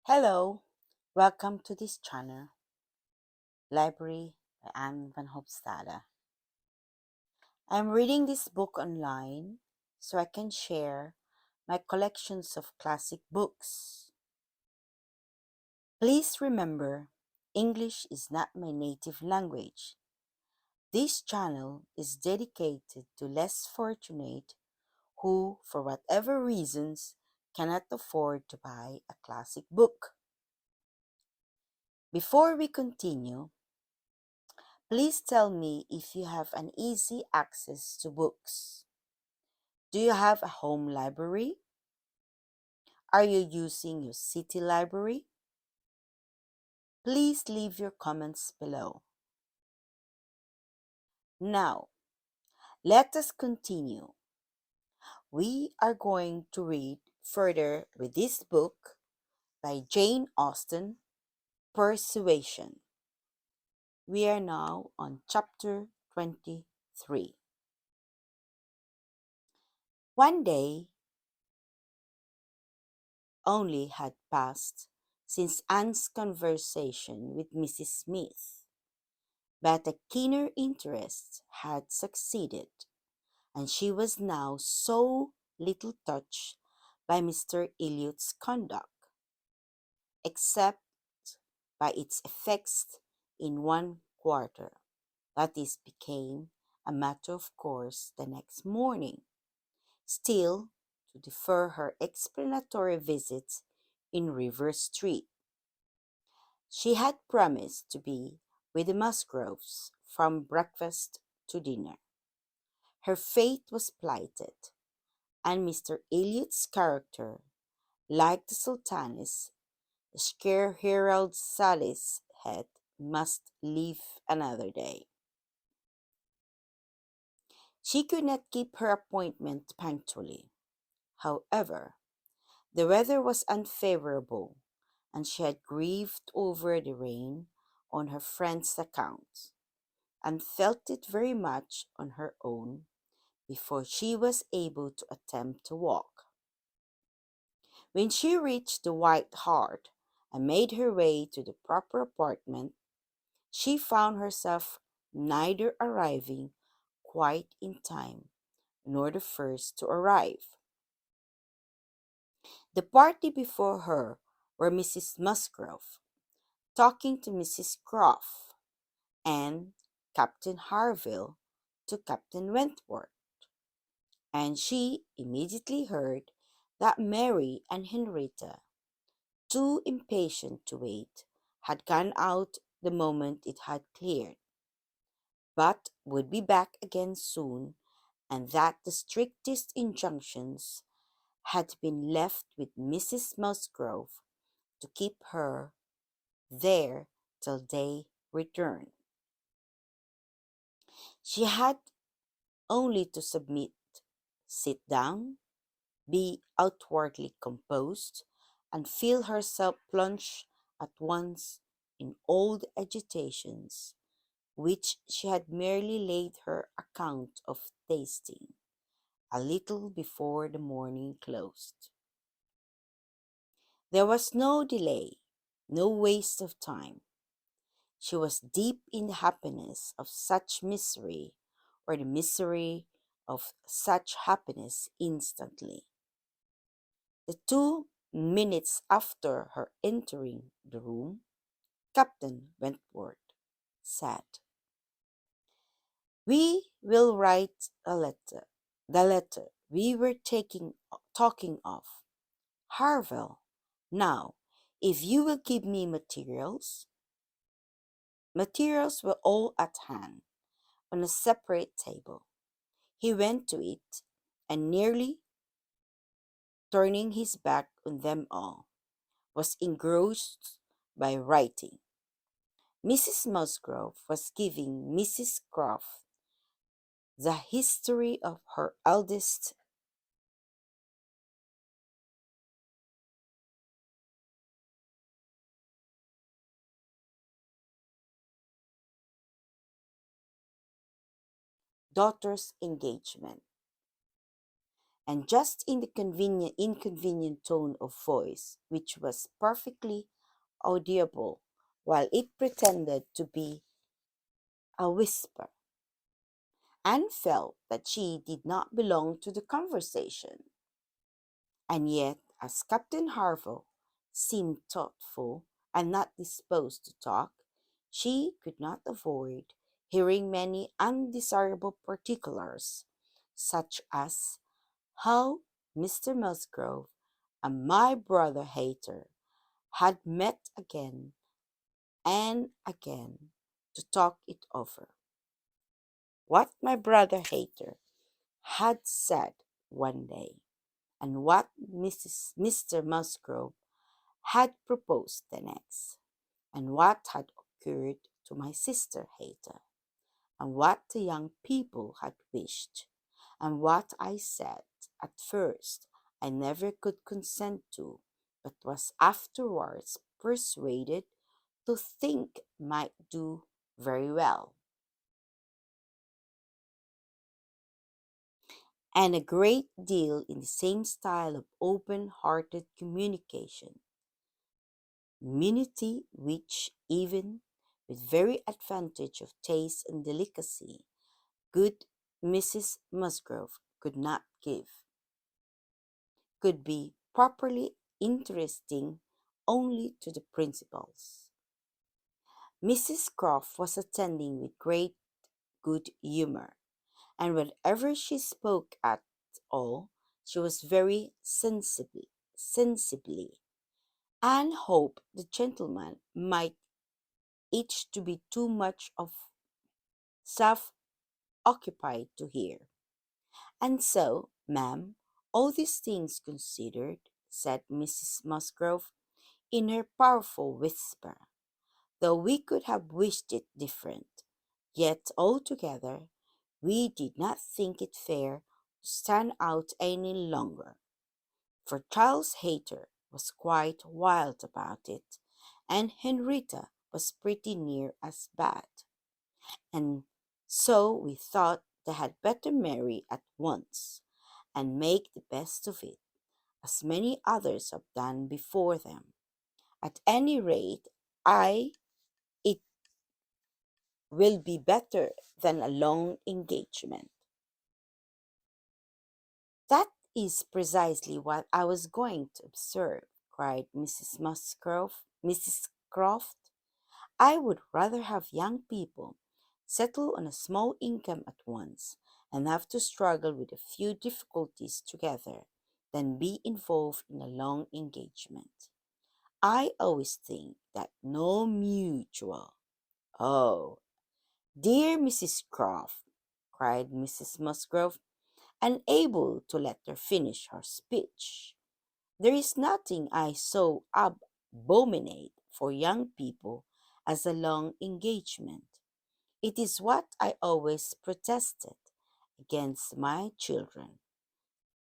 Hello, welcome to this channel, Library by Anne van Hofstade. I'm reading this book online so I can share my collections of classic books. Please remember, English is not my native language. This channel is dedicated to less fortunate who, for whatever reasons, cannot afford to buy a classic book. Before we continue, please tell me if you have an easy access to books. Do you have a home library? Are you using your city library? Please leave your comments below. Now, let us continue. We are going to read further with this book by Jane Austen, Persuasion. We are now on chapter 23. One day only had passed since Anne's conversation with Mrs. Smith, but a keener interest had succeeded, and she was now so little touched by Mr. Elliot's conduct, except by its effects in one quarter, that this became a matter of course the next morning, still to defer her explanatory visit in River Street. She had promised to be with the Musgroves from breakfast to dinner. Her fate was plighted, and Mr. Elliot's character, like the Sultaness, the scare Herald Sally's head, must live another day. She could not keep her appointment punctually. However, the weather was unfavorable, and she had grieved over the rain on her friend's account, and felt it very much on her own before she was able to attempt to walk. When she reached the White Hart and made her way to the proper apartment, she found herself neither arriving quite in time nor the first to arrive. The party before her were Mrs. Musgrove, talking to Mrs. Croft, and Captain Harville to Captain Wentworth, and she immediately heard that Mary and Henrietta, too impatient to wait, had gone out the moment it had cleared, but would be back again soon, and that the strictest injunctions had been left with Mrs. Musgrove to keep her there till they returned. She had only to submit, sit down, be outwardly composed, and feel herself plunged at once in old agitations, which she had merely laid her account of tasting a little before the morning closed. There was no delay, no waste of time. She was deep in the happiness of such misery, or the misery of such happiness instantly. The 2 minutes after her entering the room, Captain Wentworth said, "We will write a letter. The letter we were talking of. Harville, now, if you will give me materials." Materials were all at hand, on a separate table. He went to it, and nearly turning his back on them all, was engrossed by writing. Mrs. Musgrove was giving Mrs. Croft the history of her eldest daughter's engagement. and just in the inconvenient tone of voice, which was perfectly audible, while it pretended to be a whisper. Anne felt that she did not belong to the conversation, and yet, as Captain Harville seemed thoughtful and not disposed to talk, she could not avoid hearing many undesirable particulars, such as how Mr. Musgrove and my brother Hayter had met again and again to talk it over. What my brother Hayter had said one day, and what Mr. Musgrove had proposed the next, and what had occurred to my sister Hayter, and what the young people had wished, and what I said at first I never could consent to, but was afterwards persuaded to think might do very well, and a great deal in the same style of open hearted communication, immunity which, even with very advantage of taste and delicacy, good Mrs. Musgrove could not give, could be properly interesting only to the principals. Mrs. Croft was attending with great good humour, and whenever she spoke at all, she was very sensibly, and hoped the gentleman might each to be too much of self occupied to hear. And so, ma'am, all these things considered, said Mrs. Musgrove in her powerful whisper, though we could have wished it different, yet altogether we did not think it fair to stand out any longer, for Charles Hayter was quite wild about it, and Henrietta was pretty near as bad, and so we thought they had better marry at once, and make the best of it, as many others have done before them. At any rate, I it will be better than a long engagement. That is precisely what I was going to observe, cried Mrs. Musgrove. Mrs. Croft, I would rather have young people settle on a small income at once and have to struggle with a few difficulties together than be involved in a long engagement. I always think that no mutual. Oh, dear Mrs. Croft, cried Mrs. Musgrove, unable to let her finish her speech. There is nothing I so abominate for young people as a long engagement. It is what I always protested against my children.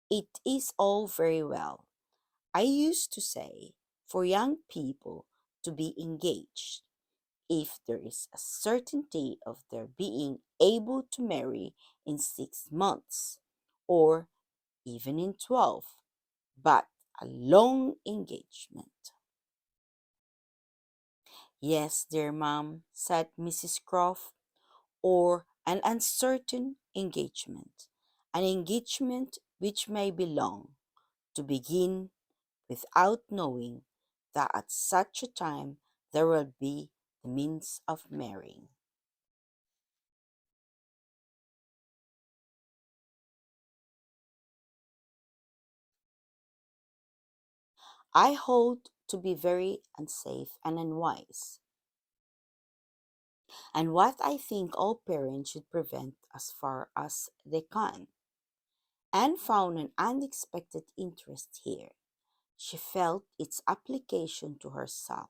It is all very well, I used to say, for young people to be engaged, if there is a certainty of their being able to marry in 6 months, or even in 12, but a long engagement. Yes, dear ma'am, said Mrs. Croft, or an uncertain engagement, an engagement which may be long, to begin without knowing that at such a time there will be the means of marrying. I hold to be very unsafe and unwise, and what I think all parents should prevent as far as they can. Anne found an unexpected interest here. She felt its application to herself,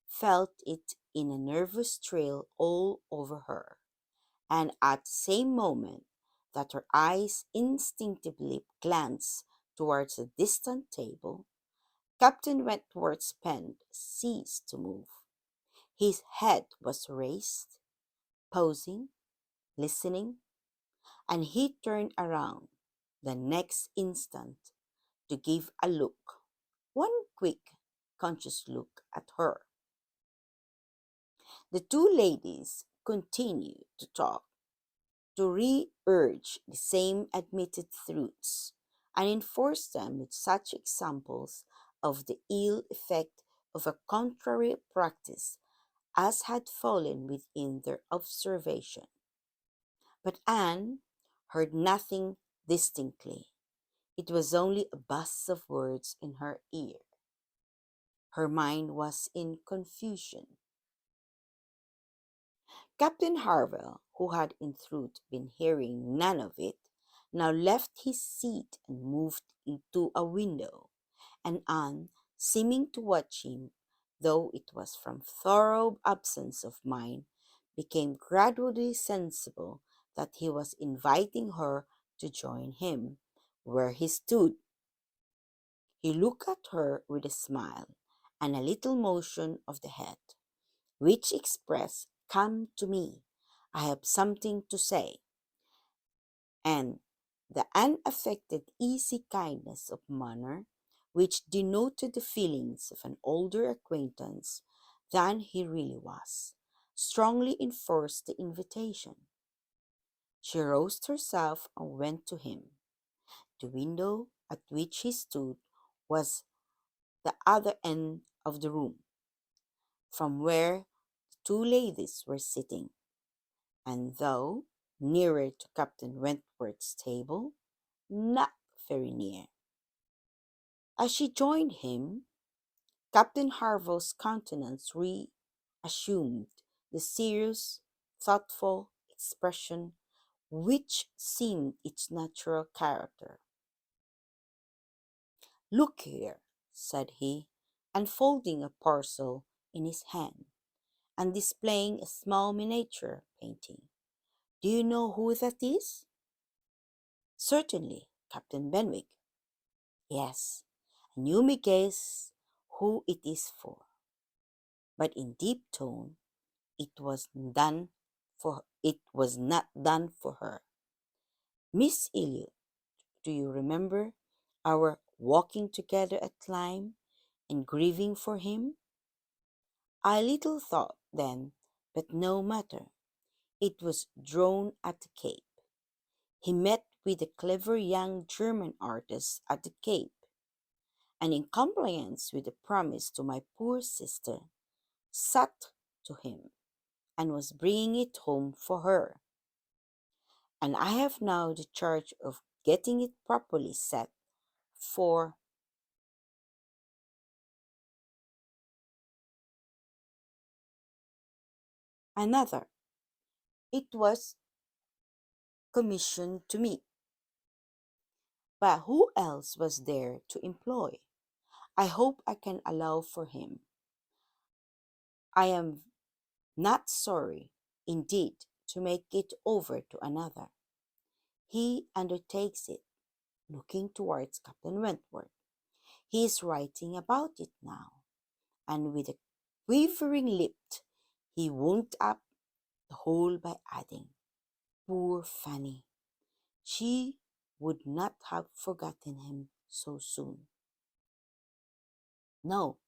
felt it in a nervous thrill all over her, and at the same moment that her eyes instinctively glanced towards the distant table, Captain Wentworth's pen ceased to move. His head was raised, posing, listening, and he turned around. the next instant to give a look, one quick, conscious look at her. The two ladies continued to talk, to re-urge the same admitted truths, and enforce them with such examples of the ill effect of a contrary practice as had fallen within their observation. But Anne heard nothing distinctly. It was only a buzz of words in her ear. Her mind was in confusion. Captain Harville, who had in truth been hearing none of it, now left his seat and moved into a window, and Anne, seeming to watch him, though it was from thorough absence of mind, became gradually sensible that he was inviting her to join him where he stood. He looked at her with a smile and a little motion of the head, which expressed, "Come to me, I have something to say," and the unaffected easy kindness of manner which denoted the feelings of an older acquaintance than he really was, strongly enforced the invitation. She rose herself and went to him. The window at which he stood was the other end of the room, from where the two ladies were sitting, and though nearer to Captain Wentworth's table, not very near. As she joined him, Captain Harville's countenance reassumed the serious, thoughtful expression which seemed its natural character. "Look here," said he, unfolding a parcel in his hand, and displaying a small miniature painting. "Do you know who that is?" "Certainly, Captain Benwick." "Yes, and you may guess who it is for." But in deep tone, it was not done for her. "Miss Elliot, do you remember our walking together at Lyme and grieving for him? I little thought then, but no matter. It was drawn at the Cape. He met with a clever young German artist at the Cape, and in compliance with a promise to my poor sister, sat to him, and was bringing it home for her. And I have now the charge of getting it properly set for another. It was commissioned to me. But who else was there to employ? I hope I can allow for him. I am not sorry, indeed, to make it over to another. He undertakes it," looking towards Captain Wentworth. "He is writing about it now," and with a quivering lip he wound up the whole by adding, "Poor Fanny! She would not have forgotten him so soon." "No,"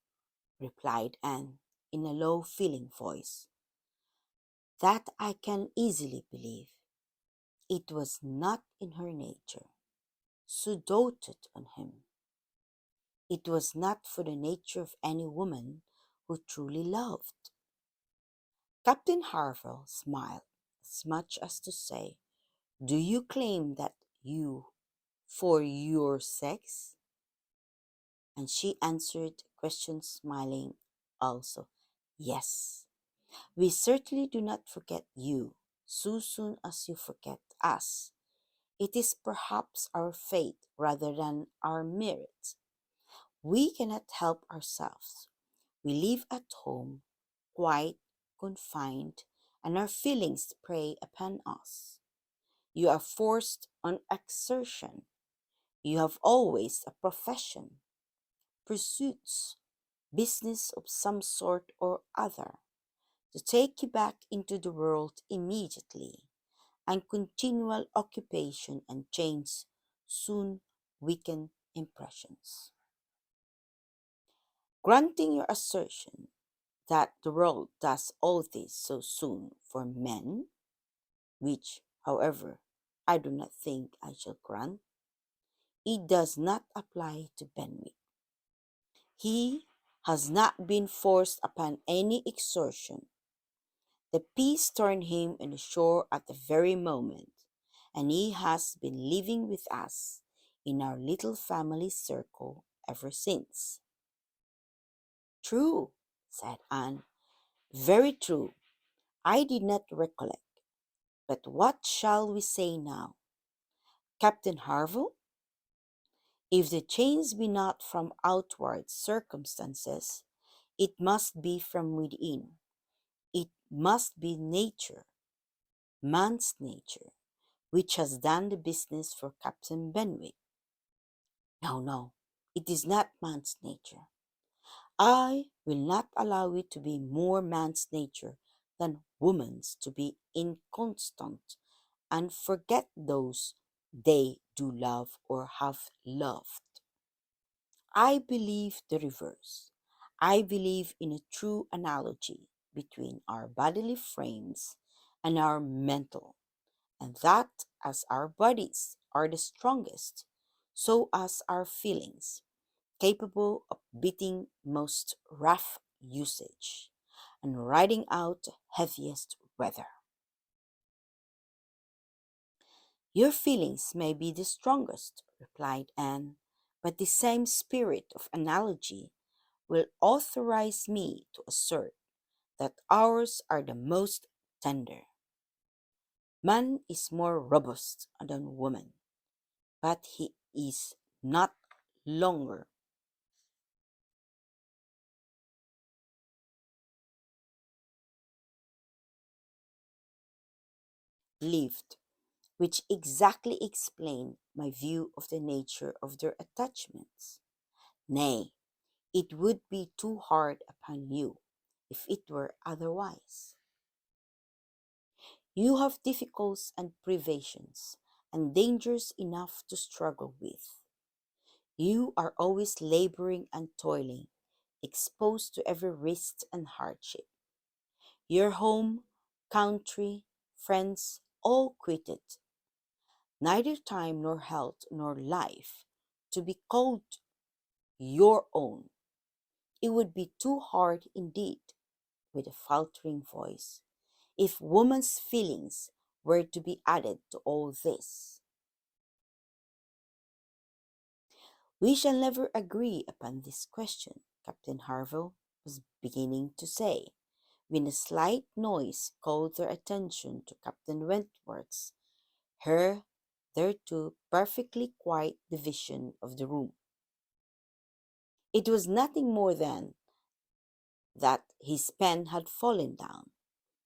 replied Anne, in a low, feeling voice, "that I can easily believe. It was not in her nature. So doted on him. It was not for the nature of any woman who truly loved." Captain Harville smiled, as much as to say, "Do you claim that you for your sex?" And she answered the question smiling also, "Yes. We certainly do not forget you so soon as you forget us. It is perhaps our fate rather than our merit. We cannot help ourselves. We live at home, quite confined, and our feelings prey upon us. You are forced on exertion. You have always a profession, pursuits, business of some sort or other, to take you back into the world immediately, and continual occupation and change soon weaken impressions. Granting your assertion that the world does all this so soon for men, which, however, I do not think I shall grant, it does not apply to Benwick. He has not been forced upon any exertion. The peace turned him on the shore at the very moment, and he has been living with us in our little family circle ever since. True, said Anne, very true. I did not recollect. But what shall we say now? Captain Harville? If the change be not from outward circumstances, it must be from within. It must be nature, man's nature, which has done the business for Captain Benwick. No, no, it is not man's nature. I will not allow it to be more man's nature than woman's to be inconstant and forget those they do love or have loved. I believe the reverse. I believe in a true analogy between our bodily frames and our mental, and that as our bodies are the strongest, so as our feelings, capable of beating most rough usage and riding out heaviest weather. Your feelings may be the strongest, replied Anne, but the same spirit of analogy will authorize me to assert that ours are the most tender. Man is more robust than woman, but he is not longer lived, which exactly explain my view of the nature of their attachments. Nay, it would be too hard upon you if it were otherwise. You have difficulties and privations and dangers enough to struggle with. You are always laboring and toiling, exposed to every risk and hardship. Your home, country, friends, all quitted, neither time nor health nor life to be called your own. It would be too hard indeed, with a faltering voice, if woman's feelings were to be added to all this. We shall never agree upon this question, Captain Harville was beginning to say, when a slight noise called their attention to Captain Wentworth's hitherto perfectly quiet division of the room. It was nothing more than that his pen had fallen down,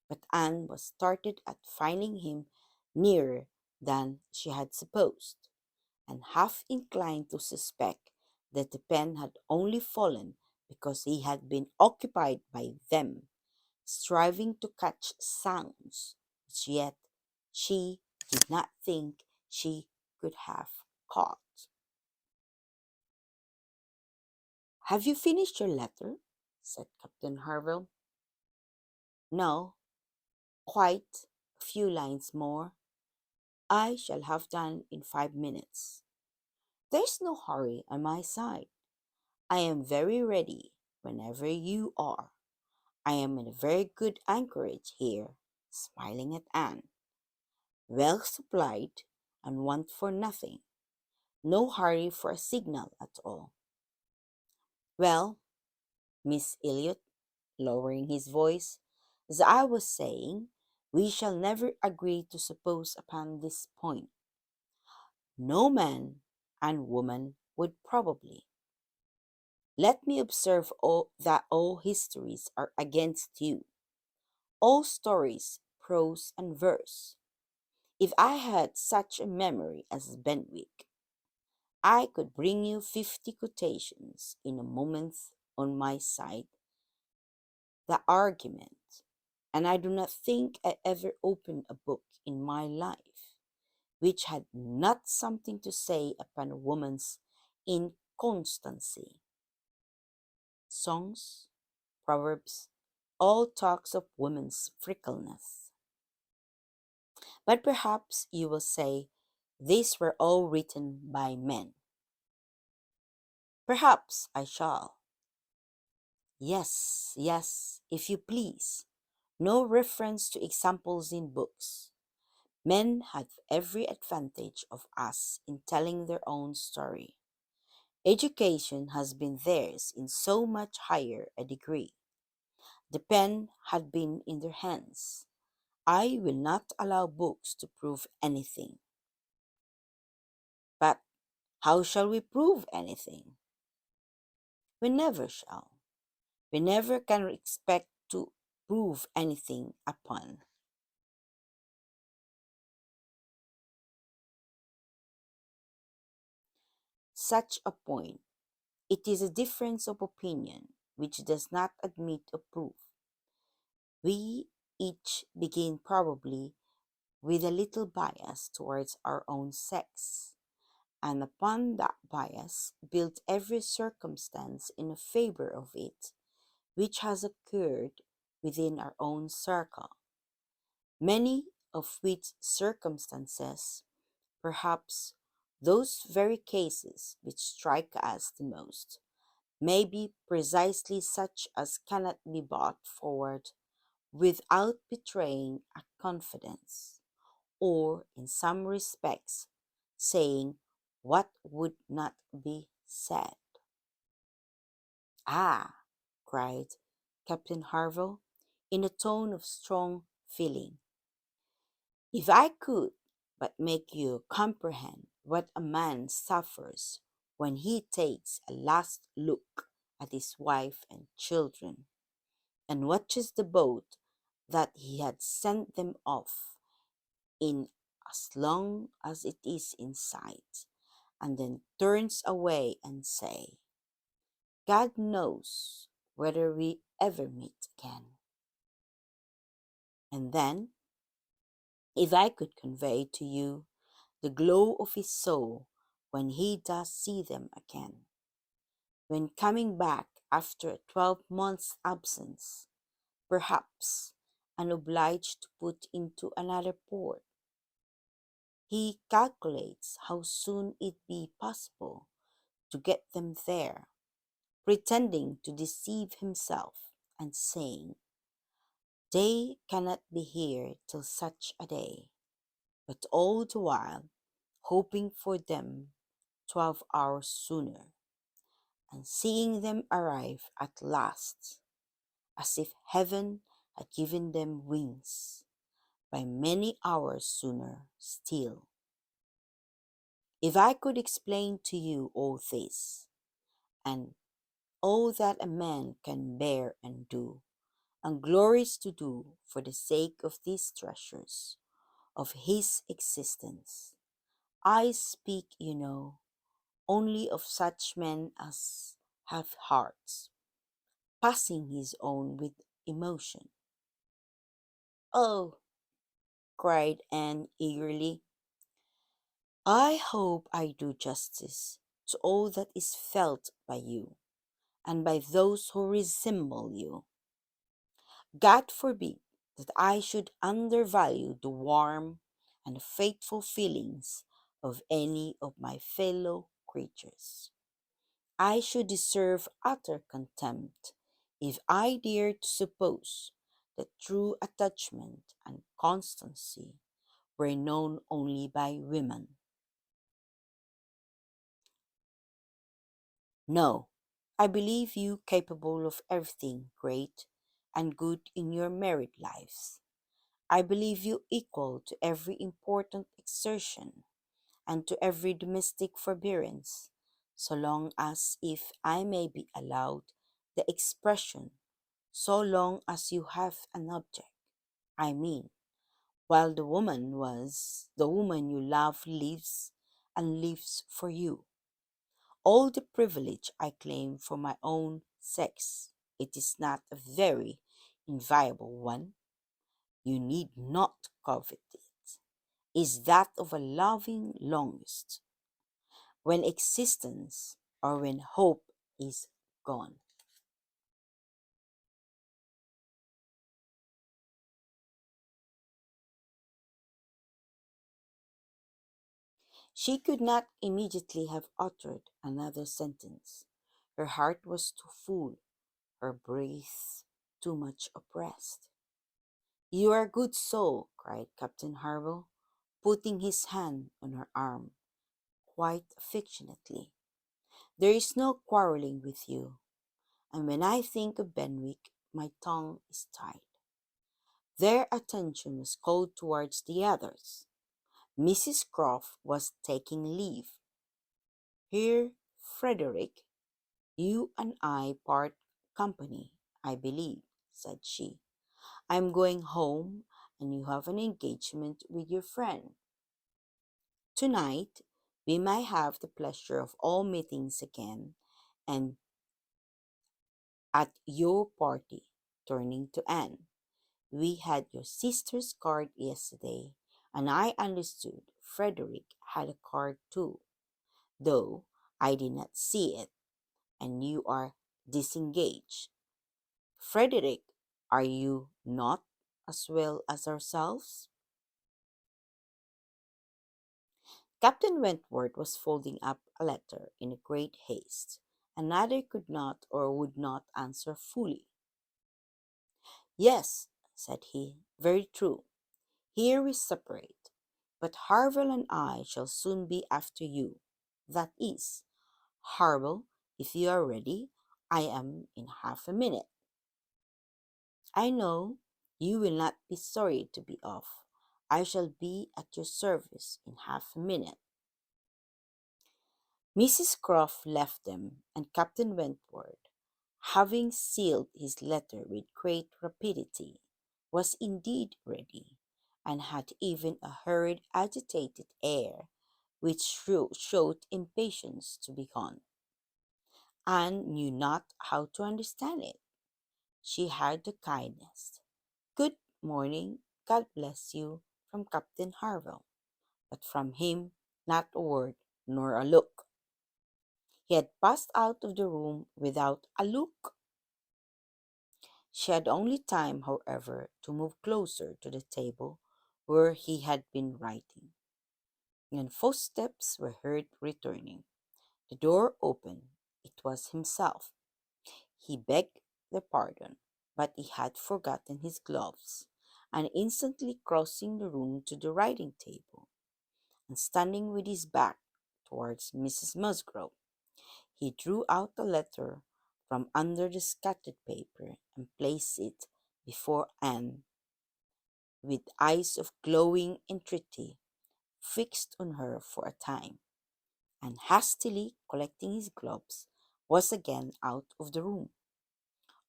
but Anne was startled at finding him nearer than she had supposed, and half inclined to suspect that the pen had only fallen because he had been occupied by them, striving to catch sounds which yet she did not think she could have caught. Have you finished your letter? Said Captain Harville. No, quite a few lines more. I shall have done in 5 minutes. There's no hurry on my side. I am very ready whenever you are. I am in a very good anchorage here, smiling at Anne. Well supplied, and want for nothing. No hurry for a signal at all. Well, Miss Elliot, lowering his voice, as I was saying, we shall never agree to suppose upon this point. No man and woman would probably. Let me observe that all histories are against you, all stories, prose and verse. If I had such a memory as Benwick, I could bring you 50 quotations in a moment on my side, the argument, and I do not think I ever opened a book in my life which had not something to say upon a woman's inconstancy. Songs, proverbs, all talks of woman's fickleness. But perhaps you will say these were all written by men. Perhaps I shall. Yes, yes, if you please. No reference to examples in books. Men have every advantage of us in telling their own story. Education has been theirs in so much higher a degree. The pen had been in their hands. I will not allow books to prove anything. But how shall we prove anything? We never shall. We never can expect to prove anything upon. Such a point. It is a difference of opinion which does not admit of proof. We each begin probably with a little bias towards our own sex, and upon that bias build every circumstance in favor of it which has occurred within our own circle. Many of which circumstances, perhaps those very cases which strike us the most, may be precisely such as cannot be brought forward without betraying a confidence, or in some respects saying what would not be said. Ah, cried Captain Harville in a tone of strong feeling, if I could but make you comprehend what a man suffers when he takes a last look at his wife and children, and watches the boat that he had sent them off in as long as it is in sight, and then turns away and say, God knows whether we ever meet again. And then, if I could convey to you the glow of his soul when he does see them again, when coming back after a 12 months' absence, perhaps, and obliged to put into another port, he calculates how soon it be possible to get them there, pretending to deceive himself, and saying, they cannot be here till such a day, but all the while hoping for them 12 hours sooner, and seeing them arrive at last, as if heaven had given them wings, by many hours sooner still. If I could explain to you all this, and all that a man can bear and do, and glories to do for the sake of these treasures of his existence, I speak, you know, only of such men as have hearts, passing his own with emotion. Oh, cried Anne eagerly, I hope I do justice to all that is felt by you, and by those who resemble you. God forbid that I should undervalue the warm and faithful feelings of any of my fellow creatures. I should deserve utter contempt if I dared to suppose that true attachment and constancy were known only by women. No, I believe you capable of everything great and good in your married lives. I believe you equal to every important exertion and to every domestic forbearance, so long as, if I may be allowed the expression, so long as you have an object. I mean, while the woman you love lives and lives for you. All the privilege I claim for my own sex, it is not a very inviolable one. You need not covet it. is that of a loving longest, when existence or when hope is gone. She could not immediately have uttered another sentence. Her heart was too full, her breath too much oppressed. You are a good soul, cried Captain Harville, putting his hand on her arm quite affectionately. There is no quarrelling with you, and when I think of Benwick, my tongue is tied. Their attention was called towards the others. Mrs. Croft was taking leave. Here, Frederick, you and I part company, I believe, said she. I am going home, and you have an engagement with your friend. Tonight, we may have the pleasure of all meetings again, and at your party, turning to Anne. We had your sister's card yesterday, and I understood Frederick had a card too, though I did not see it, and you are disengaged. Frederick, are you not as well as ourselves? Captain Wentworth was folding up a letter in great haste, and neither could not or would not answer fully. Yes, said he, very true. Here we separate, but Harville and I shall soon be after you. That is, Harville, if you are ready, I am in half a minute. I know you will not be sorry to be off. I shall be at your service in half a minute. Mrs. Croft left them, and Captain Wentworth, having sealed his letter with great rapidity, was indeed ready, and had even a hurried, agitated air, which showed impatience to be gone. Anne knew not how to understand it. She had the kindness, "Good morning, God bless you," from Captain Harville, but from him not a word nor a look. He had passed out of the room without a look. She had only time, however, to move closer to the table where he had been writing, and footsteps were heard returning. The door opened. It was himself. He begged their pardon, but he had forgotten his gloves, and instantly crossing the room to the writing table, and standing with his back towards Mrs. Musgrove, he drew out a letter from under the scattered paper and placed it before Anne, with eyes of glowing entreaty fixed on her for a time, and hastily collecting his gloves, was again out of the room,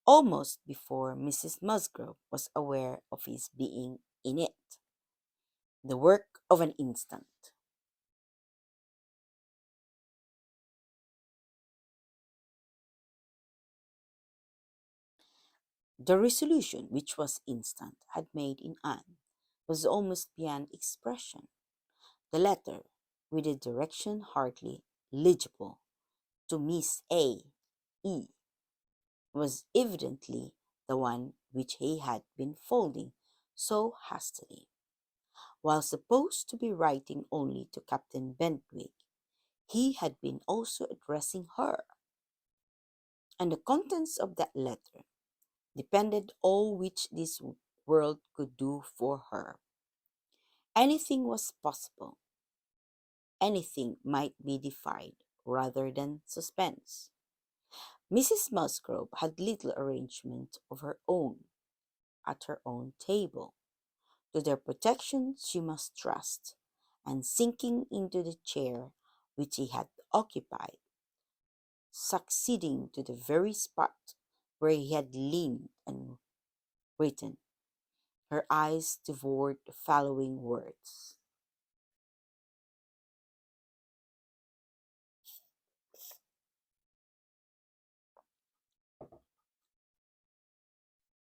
almost before Mrs. Musgrove was aware of his being in it. The work of an instant. The resolution, which was instant, had made in Anne, was almost beyond expression. The letter, with a direction hardly legible, to Miss A. E., was evidently the one which he had been folding so hastily. While supposed to be writing only to Captain Benwick, he had been also addressing her, and the contents of that letter depended all which this world could do for her. Anything was possible, anything might be defied rather than suspense. Mrs. Musgrove had little arrangement of her own at her own table. To their protection she must trust, and sinking into the chair which he had occupied, succeeding to the very spot where he had leaned and written, her eyes devoured the following words: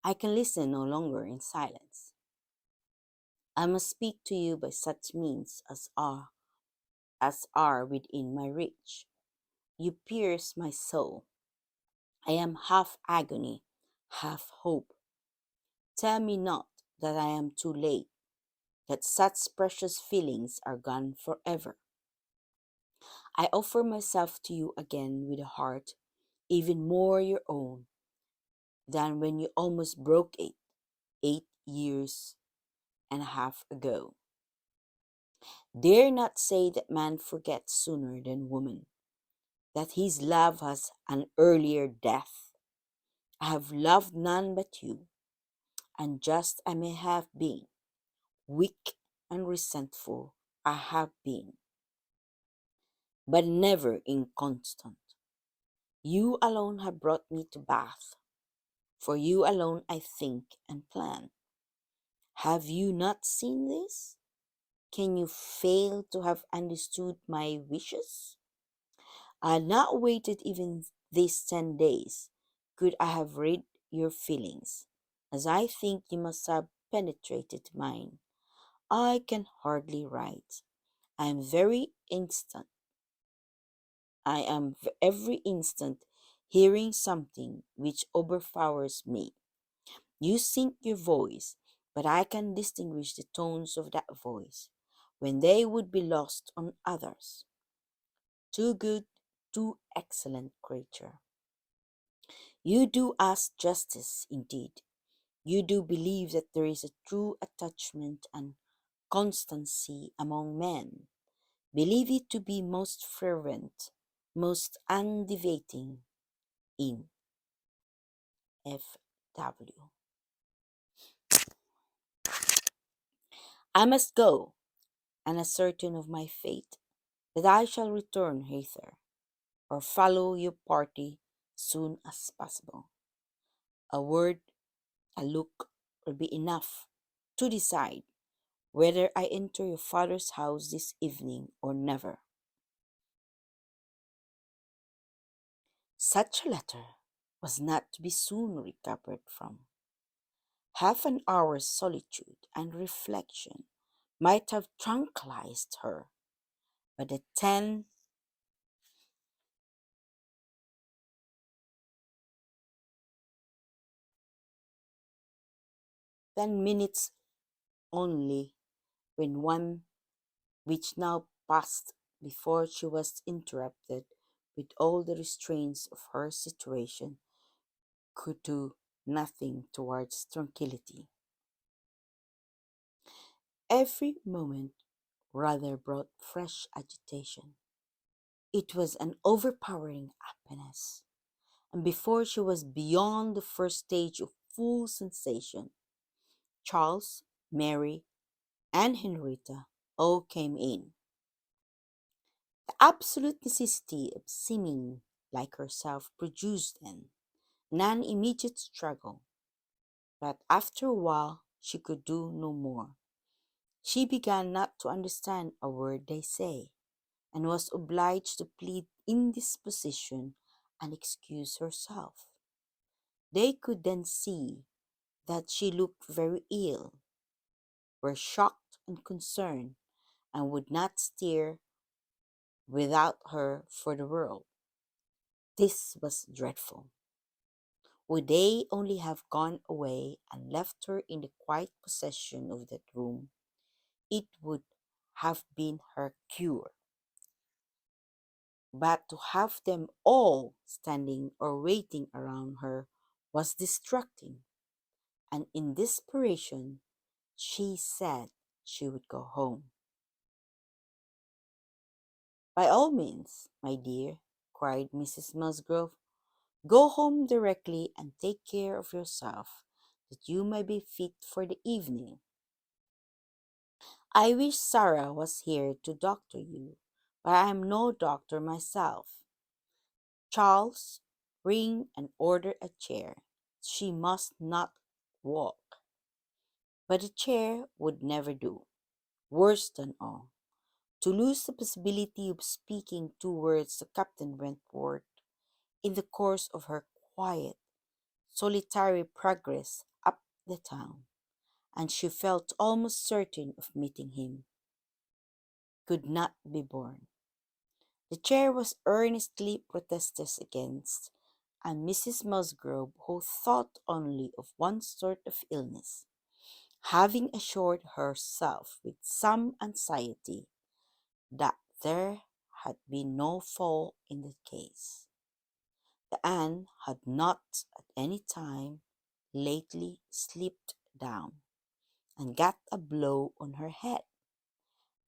I can listen no longer in silence. I must speak to you by such means as are within my reach. You pierce my soul. I am half agony, half hope. Tell me not that I am too late, that such precious feelings are gone forever. I offer myself to you again with a heart even more your own than when you almost broke it 8 years and a half ago. Dare not say that man forgets sooner than woman, that his love has an earlier death. I have loved none but you, and just I may have been, weak and resentful I have been, but never inconstant. You alone have brought me to Bath. For you alone I think and plan. Have you not seen this? Can you fail to have understood my wishes? I had not waited even these 10 days. Could I have read your feelings, as I think you must have penetrated mine? I can hardly write. I am very instant. I am every instant hearing something which overpowers me. You sink your voice, but I can distinguish the tones of that voice when they would be lost on others. Too good, too excellent creature. You do us justice, indeed. You do believe that there is a true attachment and constancy among men. Believe it to be most fervent, most undeviating in F.W. I must go, and ascertain of my fate, that I shall return hither, or follow your party soon as possible. A word, a look will be enough to decide whether I enter your father's house this evening or never. Such a letter was not to be soon recovered from. Half an hour's solitude and reflection might have tranquilized her, but the 10 minutes only, when one which now passed before she was interrupted with all the restraints of her situation, could do nothing towards tranquillity. Every moment rather brought fresh agitation. It was an overpowering happiness, and before she was beyond the first stage of full sensation, Charles, Mary, and Henrietta all came in. The absolute necessity of seeming like herself produced then an immediate struggle, but after a while she could do no more. She began not to understand a word they say, and was obliged to plead indisposition and excuse herself. They could then see that she looked very ill, were shocked and concerned, and would not stir without her for the world. This was dreadful. Would they only have gone away and left her in the quiet possession of that room, it would have been her cure. But to have them all standing or waiting around her was distracting, and in desperation she said she would go home. By all means, my dear, cried Mrs. Musgrove. Go home directly and take care of yourself, that you may be fit for the evening. I wish Sarah was here to doctor you, but I am no doctor myself. Charles, ring and order a chair. She must not walk. But a chair would never do. Worse than all, to lose the possibility of speaking 2 words to Captain Wentworth in the course of her quiet, solitary progress up the town, and she felt almost certain of meeting him, could not be borne. The chair was earnestly protested against, and Mrs. Musgrove, who thought only of one sort of illness, having assured herself with some anxiety that there had been no fall in the case, the Anne had not at any time lately slipped down and got a blow on her head,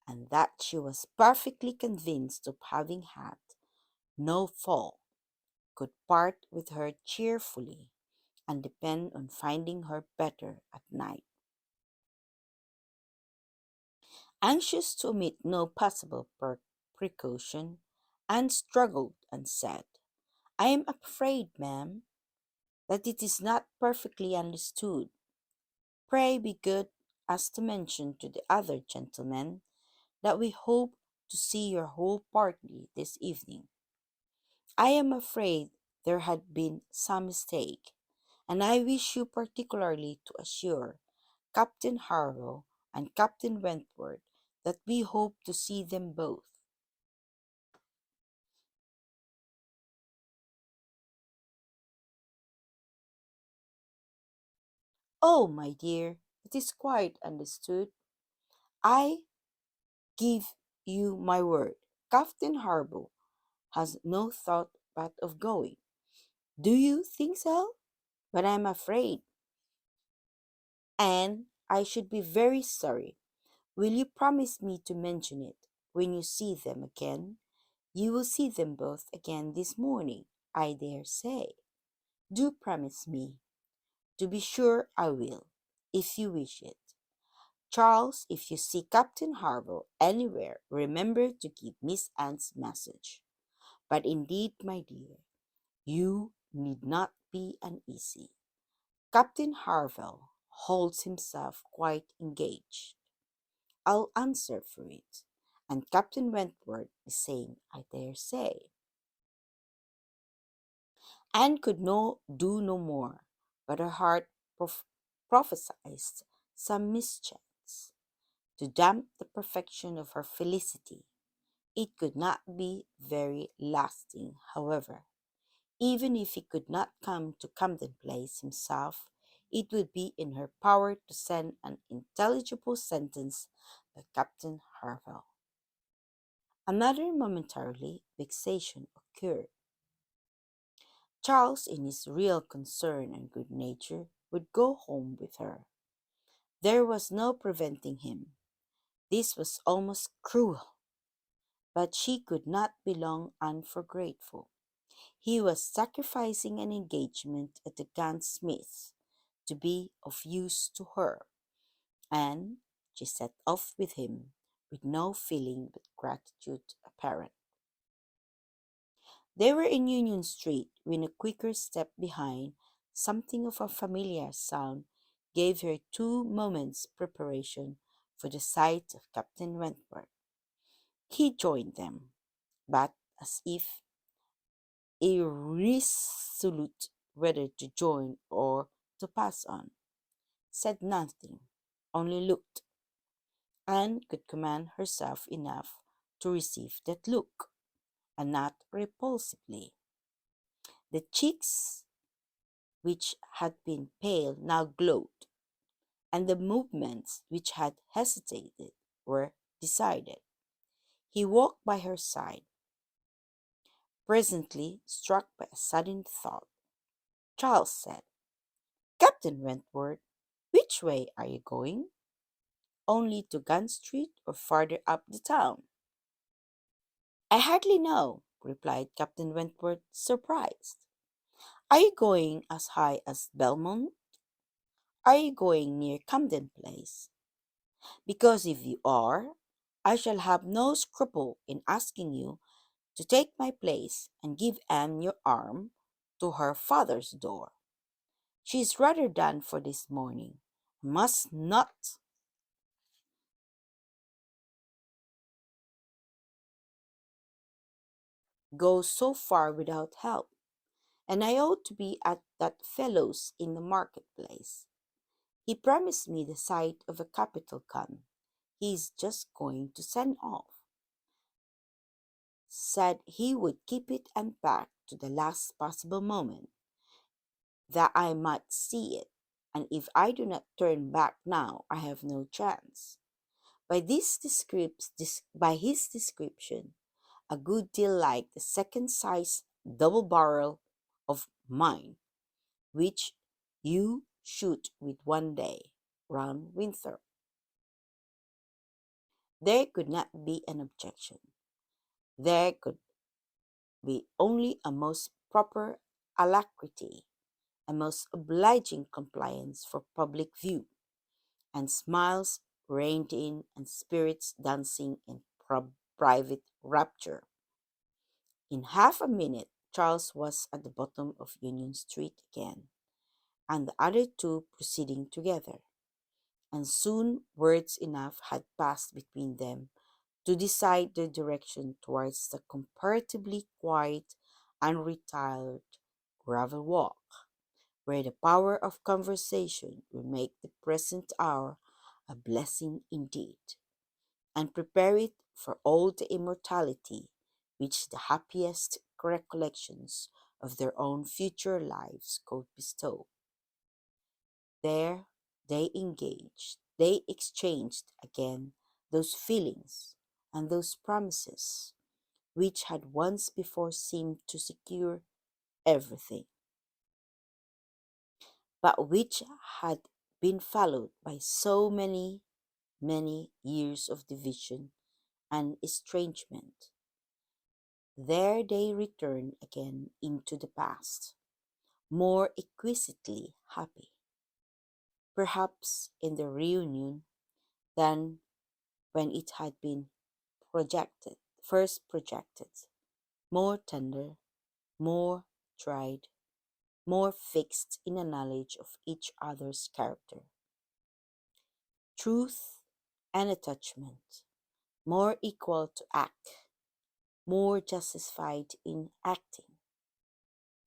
and that she was perfectly convinced of having had no fall, could part with her cheerfully and depend on finding her better at night. Anxious to omit no possible precaution, Anne struggled and said, "I am afraid, ma'am, that it is not perfectly understood. Pray be good as to mention to the other gentlemen that we hope to see your whole party this evening. I am afraid there had been some mistake, and I wish you particularly to assure Captain Harville and Captain Wentworth that we hope to see them both." "Oh, my dear, it is quite understood. I give you my word, Captain Harville has no thought but of going. Do you think so? But I am afraid, and I should be very sorry. Will you promise me to mention it when you see them again? You will see them both again this morning, I dare say. Do promise me." "To be sure I will, if you wish it. Charles, if you see Captain Harville anywhere, remember to give Miss Anne's message. But indeed, my dear, you need not be uneasy. Captain Harville holds himself quite engaged. I'll answer for it. And Captain Wentworth the same, I dare say." Anne could do no more, but her heart prophesied some mischance. To damp the perfection of her felicity, it could not be very lasting, however. Even if he could not come to Camden Place himself, it would be in her power to send an intelligible sentence by Captain Harville. Another momentary vexation occurred. Charles, in his real concern and good nature, would go home with her. There was no preventing him. This was almost cruel, but she could not be long unforgrateful. He was sacrificing an engagement at the gunsmith's to be of use to her, and she set off with him with no feeling but gratitude apparent. They were in Union Street when a quicker step behind, something of a familiar sound, gave her 2 moments' preparation for the sight of Captain Wentworth. He joined them, but as if irresolute whether to join or to pass on, said nothing, only looked, and could command herself enough to receive that look, and not repulsively. The cheeks, which had been pale, now glowed, and the movements which had hesitated were decided. He walked by her side, presently struck by a sudden thought. Charles said, "Captain Wentworth, which way are you going? Only to Gun Street or farther up the town?" "I hardly know," replied Captain Wentworth, surprised. "Are you going as high as Belmont? Are you going near Camden Place? Because if you are, I shall have no scruple in asking you to take my place and give Anne your arm to her father's door. She is rather done for this morning, must not go so far without help, and I ought to be at that fellow's in the marketplace. He promised me the sight of a capital gun he's just going to send off. Said he would keep it unpacked to the last possible moment, that I might see it, and if I do not turn back now, I have no chance. By his description, a good deal like the second size double barrel of mine, which you shoot with one day round Winthrop. There could not be an objection. There could be only a most proper alacrity, a most obliging compliance for public view, and smiles reigned in and spirits dancing in private rapture. In half a minute, Charles was at the bottom of Union Street again, and the other two proceeding together, and soon words enough had passed between them to decide their direction towards the comparatively quiet and retired gravel walk, where the power of conversation will make the present hour a blessing indeed, and prepare it for all the immortality which the happiest recollections of their own future lives could bestow. There they exchanged again those feelings and those promises which had once before seemed to secure everything, but which had been followed by so many years of division and estrangement. There they returned again into the past, more exquisitely happy, perhaps in the reunion than when it had been first projected, more tender, more tried, more fixed in a knowledge of each other's character, truth, and attachment, more equal to act, more justified in acting.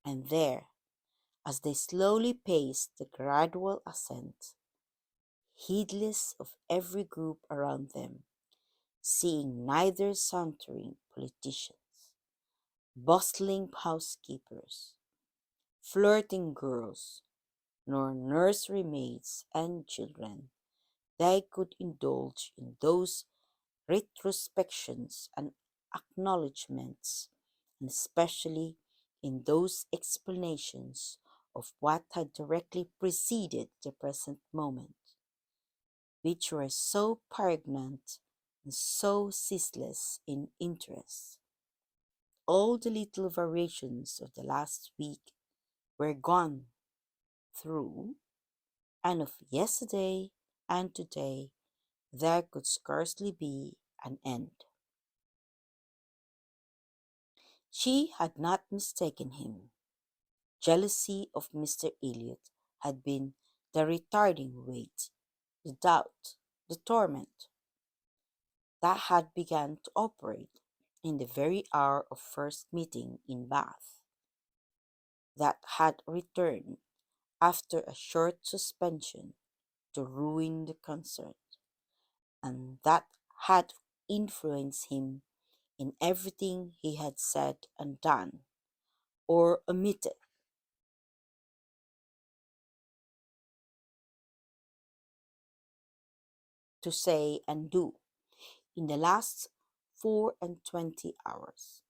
And there, as they slowly paced the gradual ascent, heedless of every group around them, seeing neither sauntering politicians, bustling housekeepers, flirting girls, nor nursery maids and children, they could indulge in those retrospections and acknowledgments, and especially in those explanations of what had directly preceded the present moment, which were so pregnant and so ceaseless in interest. All the little variations of the last week were gone through, and of yesterday and today there could scarcely be an end. She had not mistaken him. Jealousy of Mr. Elliot had been the retarding weight, the doubt, the torment that had begun to operate in the very hour of first meeting in Bath, that had returned after a short suspension to ruin the concert, and that had influenced him in everything he had said and done, or omitted to say and do, in the last 24 hours.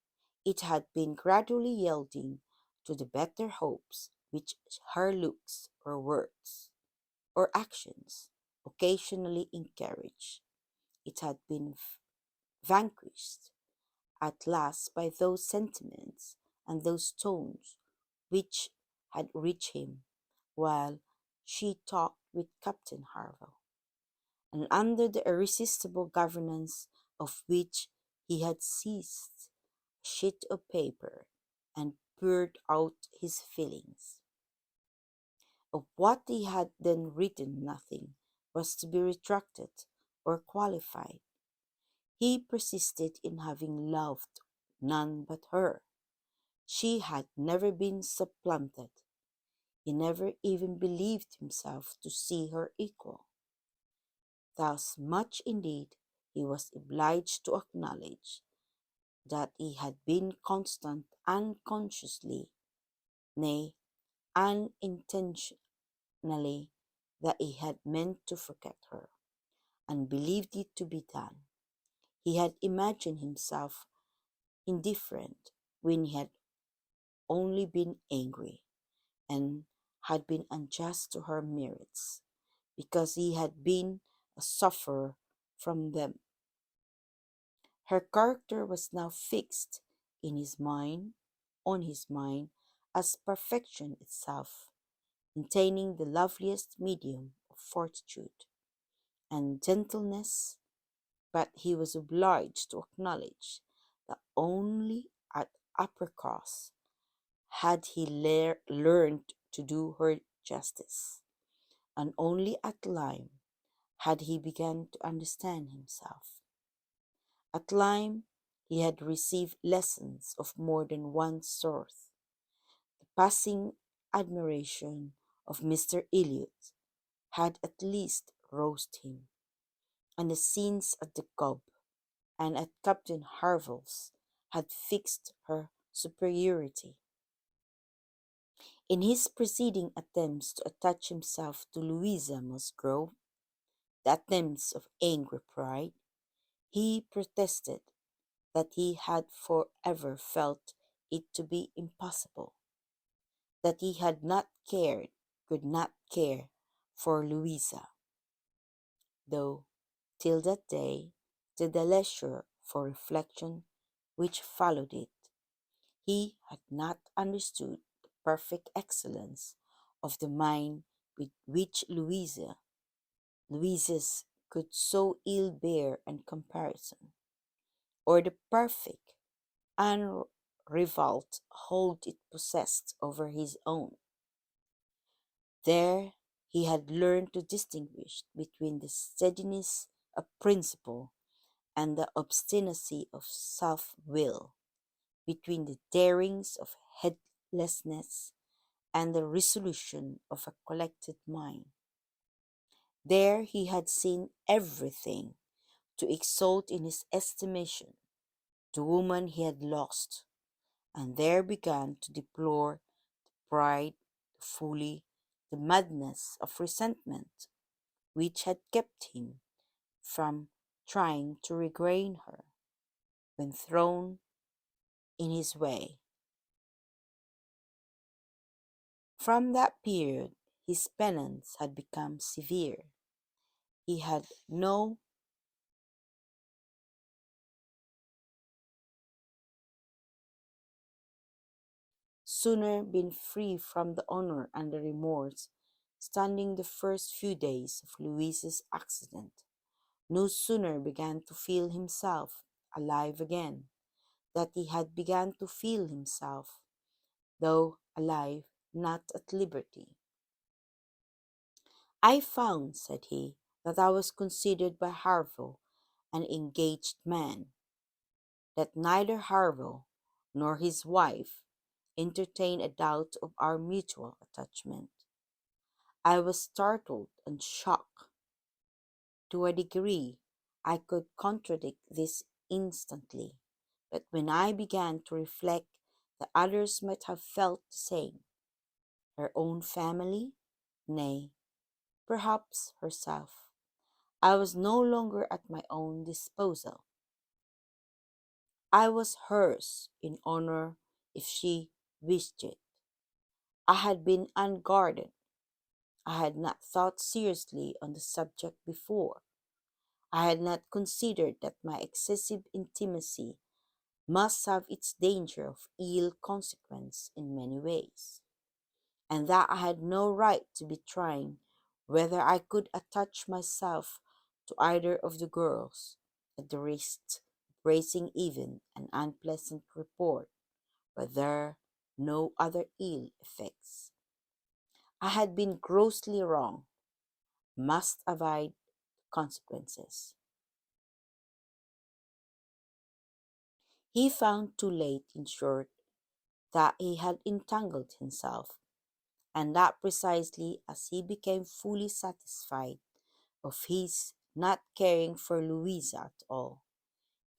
It had been gradually yielding to the better hopes which her looks or words or actions occasionally encouraged. It had been vanquished at last by those sentiments and those tones which had reached him while she talked with Captain Harville, and under the irresistible governance of which he had seized a sheet of paper and poured out his feelings. Of what he had then written nothing was to be retracted or qualified. He persisted in having loved none but her. She had never been supplanted. He never even believed himself to see her equal. Thus much indeed he was obliged to acknowledge that he had been constant unconsciously, nay, unintentionally, that he had meant to forget her, and believed it to be done. He had imagined himself indifferent when he had only been angry, and had been unjust to her merits, because he had been a sufferer from them. Her character was now fixed in his mind, on his mind, as perfection itself, containing the loveliest medium of fortitude and gentleness, but he was obliged to acknowledge that only at Uppercross had he learned to do her justice, and only at Lyme had he begun to understand himself. At Lyme he had received lessons of more than one sort. The passing admiration of Mr. Elliot had at least roused him, and the scenes at the Cobb and at Captain Harville's had fixed her superiority. In his preceding attempts to attach himself to Louisa Musgrove, the attempts of angry pride, he protested that he had forever felt it to be impossible, that he had not cared, could not care for Louisa, though till that day, to the leisure for reflection which followed it, he had not understood the perfect excellence of the mind with which Louisa's could so ill bear a comparison, or the perfect unrivalled hold it possessed over his own. There he had learned to distinguish between the steadiness of principle and the obstinacy of self-will, between the darings of heedlessness and the resolution of a collected mind. There he had seen everything to exalt in his estimation the woman he had lost, and there began to deplore the pride, the folly, the madness of resentment which had kept him from trying to regain her when thrown in his way. From that period his penance had become severe. He had no sooner been free from the honor and the remorse, standing the first few days of Louisa's accident, no sooner began to feel himself alive again, that he had begun to feel himself, though alive, not at liberty. I found, said he, that I was considered by Harville an engaged man, that neither Harville nor his wife entertained a doubt of our mutual attachment. I was startled and shocked. To a degree, I could contradict this instantly, but when I began to reflect that others might have felt the same, her own family, nay, perhaps herself, I was no longer at my own disposal. I was hers in honor if she wished it. I had been unguarded. I had not thought seriously on the subject before. I had not considered that my excessive intimacy must have its danger of ill consequence in many ways, and that I had no right to be trying whether I could attach myself to either of the girls, at the risk of raising even an unpleasant report, were there no other ill effects. I had been grossly wrong, must avoid consequences. He found too late, in short, that he had entangled himself, and that precisely as he became fully satisfied of his not caring for Louisa at all,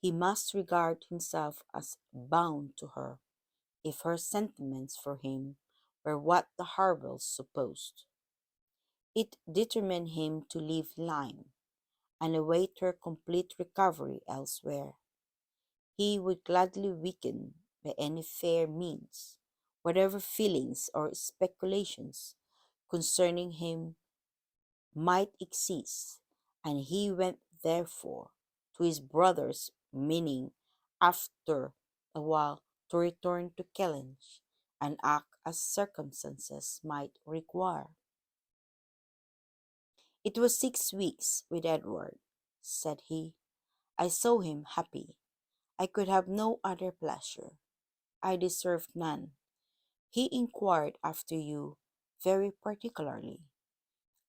he must regard himself as bound to her if her sentiments for him were what the Harvilles supposed. It determined him to leave Lyme and await her complete recovery elsewhere. He would gladly weaken by any fair means whatever feelings or speculations concerning him might exist, and he went therefore to his brother's, meaning after a while to return to Kellynch and act as circumstances might require. It was 6 weeks with Edward, said he. I saw him happy. I could have no other pleasure. I deserved none. He inquired after you very particularly,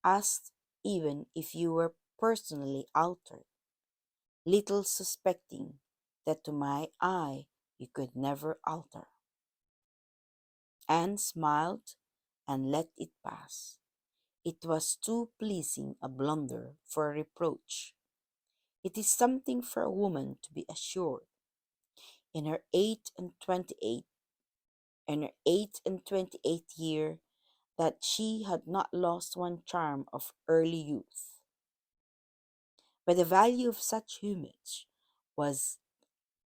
asked even if you were personally altered, little suspecting that to my eye you could never alter. Anne smiled and let it pass. It was too pleasing a blunder for a reproach. It is something for a woman to be assured, in her 8 and 28 year, that she had not lost one charm of early youth. But the value of such homage was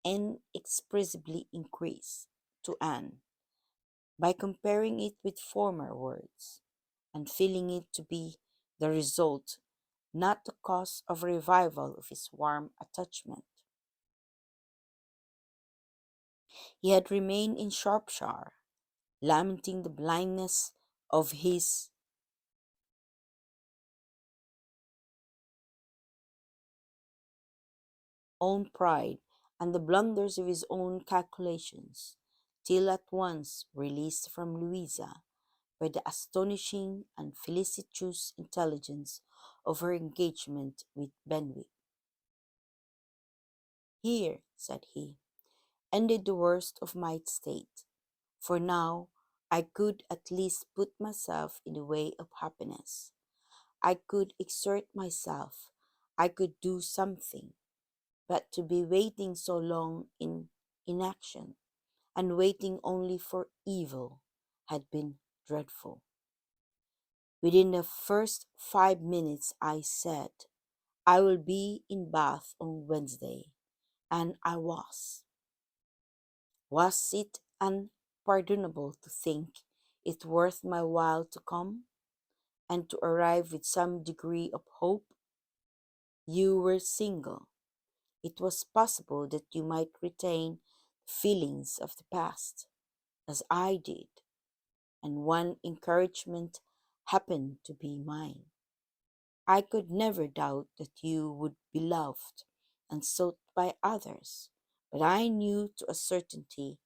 inexpressibly increased to Anne by comparing it with former words, and feeling it to be the result, not the cause of revival of his warm attachment. He had remained in Shropshire, lamenting the blindness of his own pride and the blunders of his own calculations, till at once released from Louisa by the astonishing and felicitous intelligence of her engagement with Benwick. Here, said he, ended the worst of my state, for now I could at least put myself in the way of happiness. I could exert myself, I could do something, but to be waiting so long in inaction, and waiting only for evil, had been dreadful. Within the first 5 minutes I said, I will be in Bath on Wednesday, and I was. Was it unpardonable to think it worth my while to come, and to arrive with some degree of hope? You were single. It was possible that you might retain feelings of the past, as I did, and one encouragement happened to be mine. I could never doubt that you would be loved and sought by others, but I knew to a certainty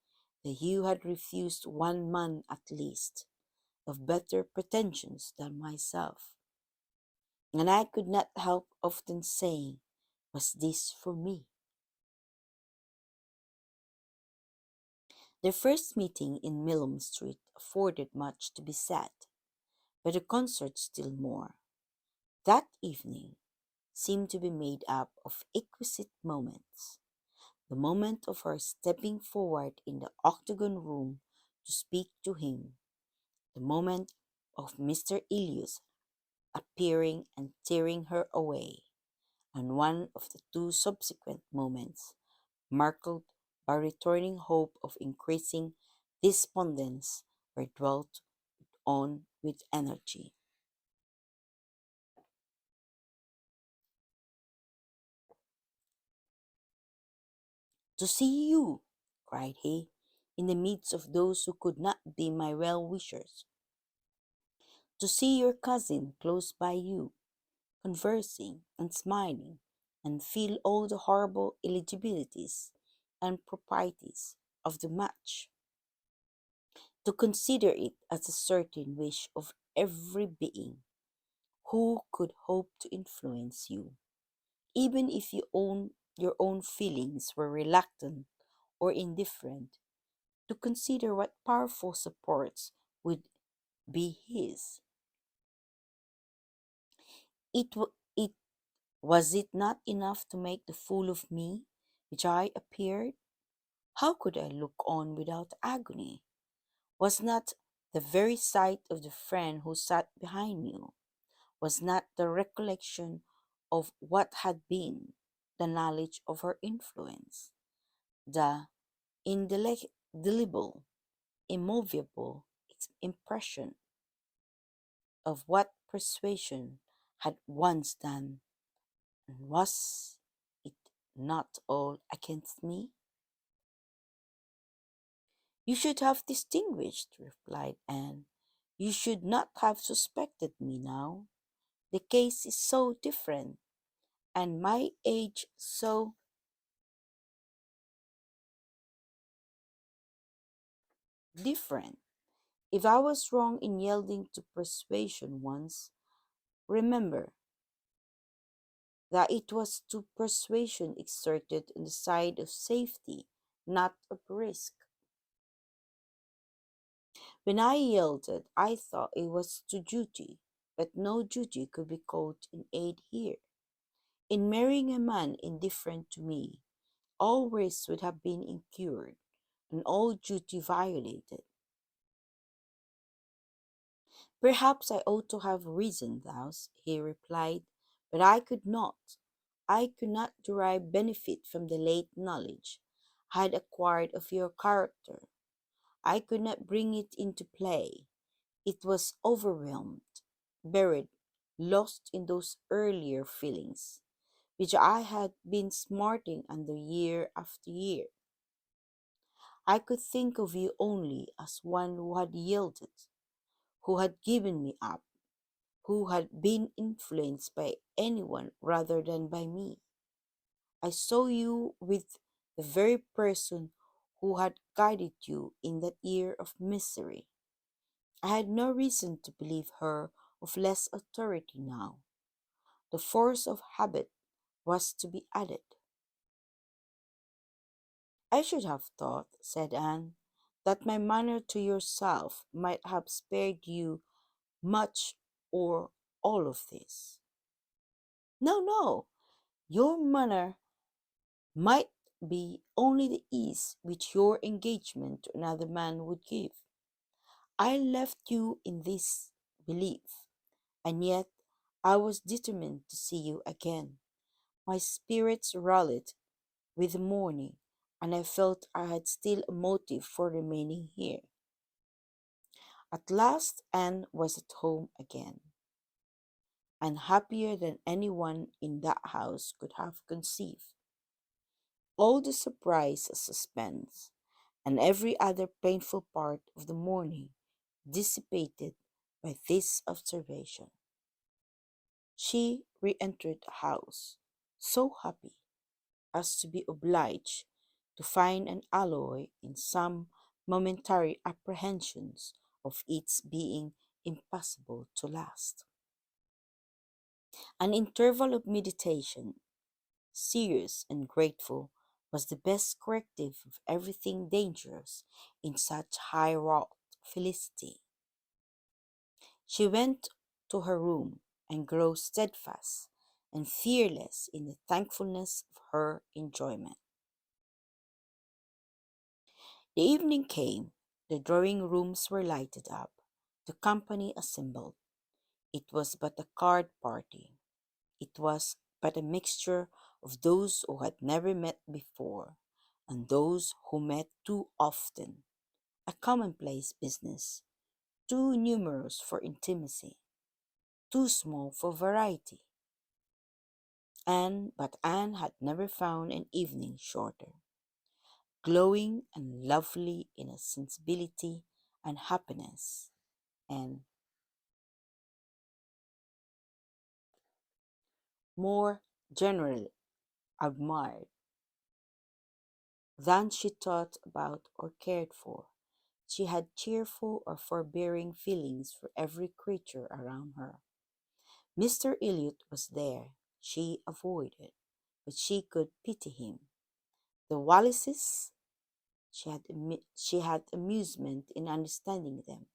that you had refused one man at least, of better pretensions than myself, and I could not help often saying, was this for me? Their first meeting in Milham Street afforded much to be said, but the concert still more. That evening seemed to be made up of exquisite moments. The moment of her stepping forward in the octagon room to speak to him, the moment of Mr. Ilius appearing and tearing her away, and one of the two subsequent moments, marked by returning hope of increasing despondence, were dwelt on with energy. To see you, cried he, in the midst of those who could not be my well wishers, to see your cousin close by you, conversing and smiling, and feel all the horrible eligibilities and proprieties of the match, to consider it as a certain wish of every being who could hope to influence you, even if your own feelings were reluctant or indifferent, to consider what powerful supports would be his. It was it not enough to make the fool of me, which I appeared? How could I look on without agony? Was not the very sight of the friend who sat behind me, was not the recollection of what had been, the knowledge of her influence, the indelible, immovable impression of what persuasion had once done, and was it not all against me? You should have distinguished, replied Anne. You should not have suspected me now. The case is so different, and my age so different. If I was wrong in yielding to persuasion once, remember that it was to persuasion exerted on the side of safety, not of risk. When I yielded, I thought it was to duty, but no duty could be called in aid here. In marrying a man indifferent to me, all risk would have been incurred, and all duty violated. Perhaps I ought to have reasoned thus, he replied, but I could not. I could not derive benefit from the late knowledge I had acquired of your character. I could not bring it into play. It was overwhelmed, buried, lost in those earlier feelings, which I had been smarting under year after year. I could think of you only as one who had yielded, who had given me up, who had been influenced by anyone rather than by me. I saw you with the very person who had guided you in that year of misery. I had no reason to believe her of less authority now. The force of habit was to be added. I should have thought, said Anne, that my manner to yourself might have spared you much or all of this. No, no, your manner might be only the ease which your engagement to another man would give. I left you in this belief, and yet I was determined to see you again. My spirits rallied with the morning, and I felt I had still a motive for remaining here. At last Anne was at home again, and happier than anyone in that house could have conceived. All the surprise, suspense, and every other painful part of the morning dissipated by this observation. She re entered the house, so happy as to be obliged to find an alloy in some momentary apprehensions of its being impossible to last. An interval of meditation, serious and grateful, was the best corrective of everything dangerous in such high wrought felicity. She went to her room and grew steadfast and fearless in the thankfulness of her enjoyment. The evening came, the drawing rooms were lighted up, the company assembled. It was but a card party. It was but a mixture of those who had never met before and those who met too often, a commonplace business, too numerous for intimacy, too small for variety. But Anne had never found an evening shorter, glowing and lovely in its sensibility and happiness, and more generally admired than she thought about or cared for. She had cheerful or forbearing feelings for every creature around her. Mr. Elliot was there, she avoided, but she could pity him. The Wallises, she had amusement in understanding them.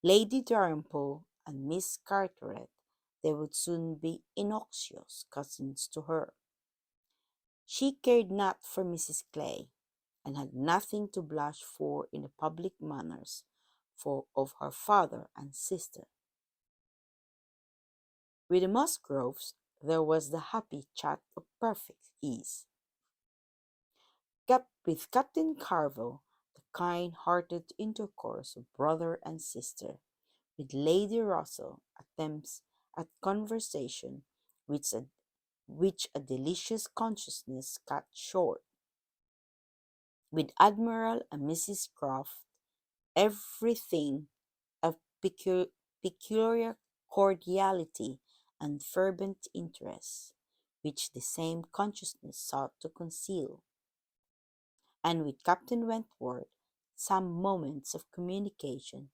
Lady Dalrymple and Miss Carteret, they would soon be innoxious cousins to her. She cared not for Mrs. Clay, and had nothing to blush for in the public manners of her father and sister. With the Musgroves there was the happy chat of perfect ease. With Captain Harville, the kind-hearted intercourse of brother and sister. With Lady Russell, attempts at conversation which a delicious consciousness cut short. With Admiral and Mrs. Croft, everything of peculiar cordiality and fervent interest, which the same consciousness sought to conceal. And with Captain Wentworth, some moments of communication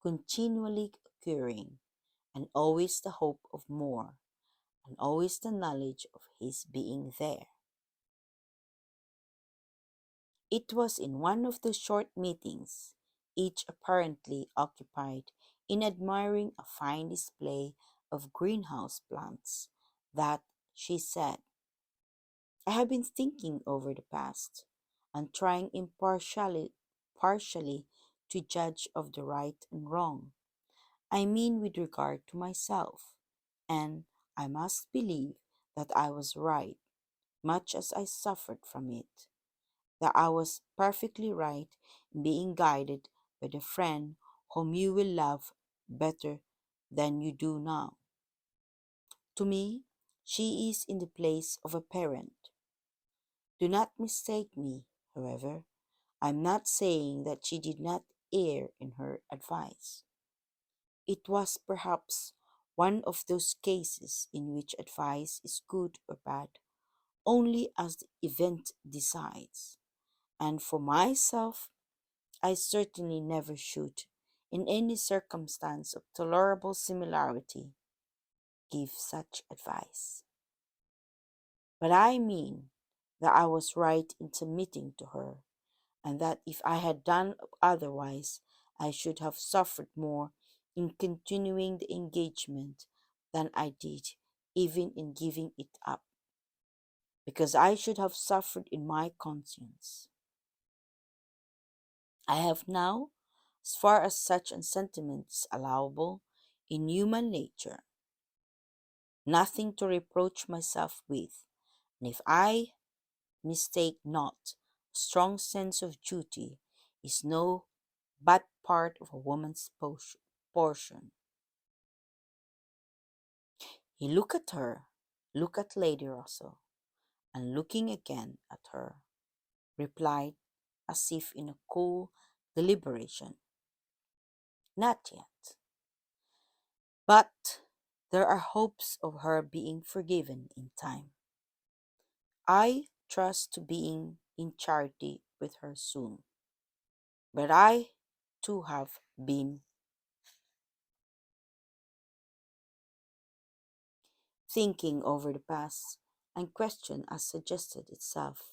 continually occurring, and always the hope of more, and always the knowledge of his being there. It was in one of those short meetings, each apparently occupied in admiring a fine display of greenhouse plants, that she said, I have been thinking over the past, and trying partially to judge of the right and wrong. I mean with regard to myself, and I must believe that I was right, much as I suffered from it, that I was perfectly right in being guided by the friend whom you will love better than you do now. To me, she is in the place of a parent. Do not mistake me, however. I am not saying that she did not err in her advice. It was perhaps one of those cases in which advice is good or bad only as the event decides. And for myself, I certainly never should, in any circumstance of tolerable similarity, give such advice. But I mean that I was right in submitting to her, and that if I had done otherwise, I should have suffered more in continuing the engagement than I did, even in giving it up, because I should have suffered in my conscience. I have now, as far as such a sentiment is allowable in human nature, nothing to reproach myself with, and if I mistake not, a strong sense of duty is no bad part of a woman's portion. He looked at her, looked at Lady Russell, and looking again at her, replied, as if in a cool deliberation, not yet. But there are hopes of her being forgiven in time. I trust to being in charity with her soon. But I, too, have been thinking over the past, and question has suggested itself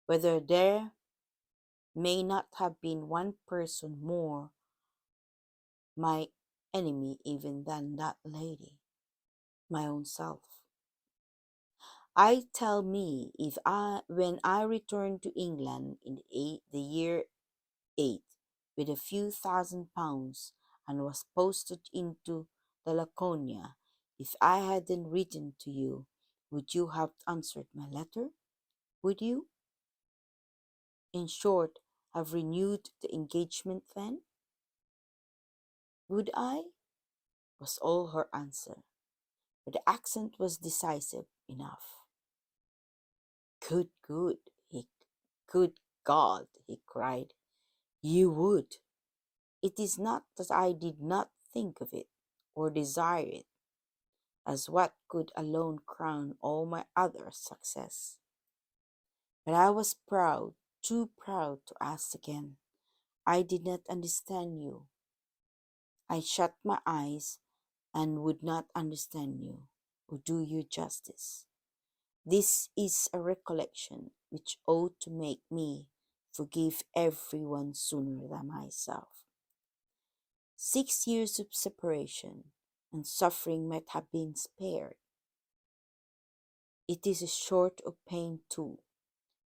whether there may not have been one person more my enemy even than that lady, my own self. I tell me if when I returned to England in the year 8 with a few £1,000 and was posted into the Laconia, if I hadn't written to you, would you have answered my letter? Would you, in short, have renewed the engagement then? Would I? Was all her answer, but the accent was decisive enough. Good, good, good God, he cried. You would. It is not that I did not think of it, or desire it, as what could alone crown all my other success. But I was proud, too proud to ask again. I did not understand you. I shut my eyes and would not understand you, or do you justice. This is a recollection which ought to make me forgive everyone sooner than myself. 6 years of separation and suffering might have been spared. It is a sort of pain too,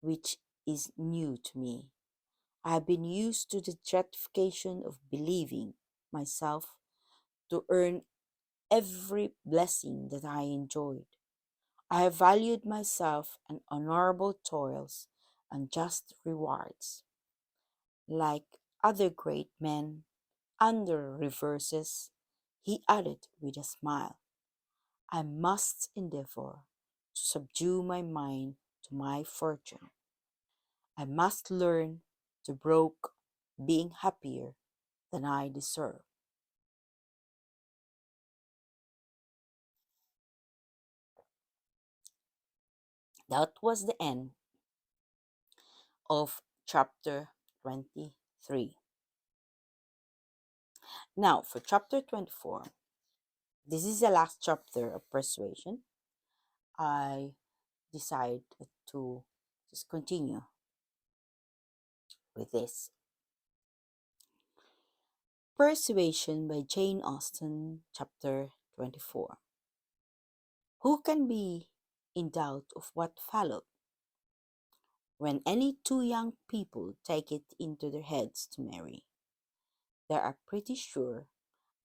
which is new to me. I have been used to the gratification of believing myself to earn every blessing that I enjoyed. I have valued myself and honorable toils and just rewards. Like other great men, under reverses, he added with a smile, I must endeavor to subdue my mind to my fortune. I must learn to brook being happier than I deserve. That was the end of chapter 23. Now, for chapter 24, this is the last chapter of Persuasion. I decided to just continue with this. Persuasion by Jane Austen, chapter 24. Who can be in doubt of what followed? When any two young people take it into their heads to marry, they are pretty sure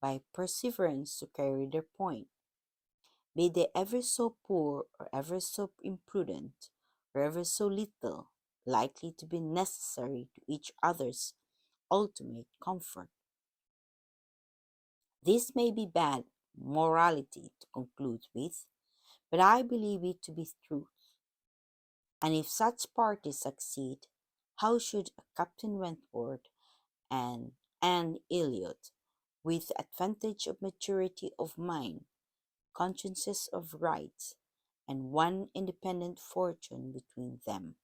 by perseverance to carry their point, be they ever so poor or ever so imprudent, or ever so little likely to be necessary to each other's ultimate comfort. This may be bad morality to conclude with, but I believe it to be truth. And if such parties succeed, how should a Captain Wentworth and Anne Elliot, with the advantage of maturity of mind, consciences of right, and one independent fortune between them,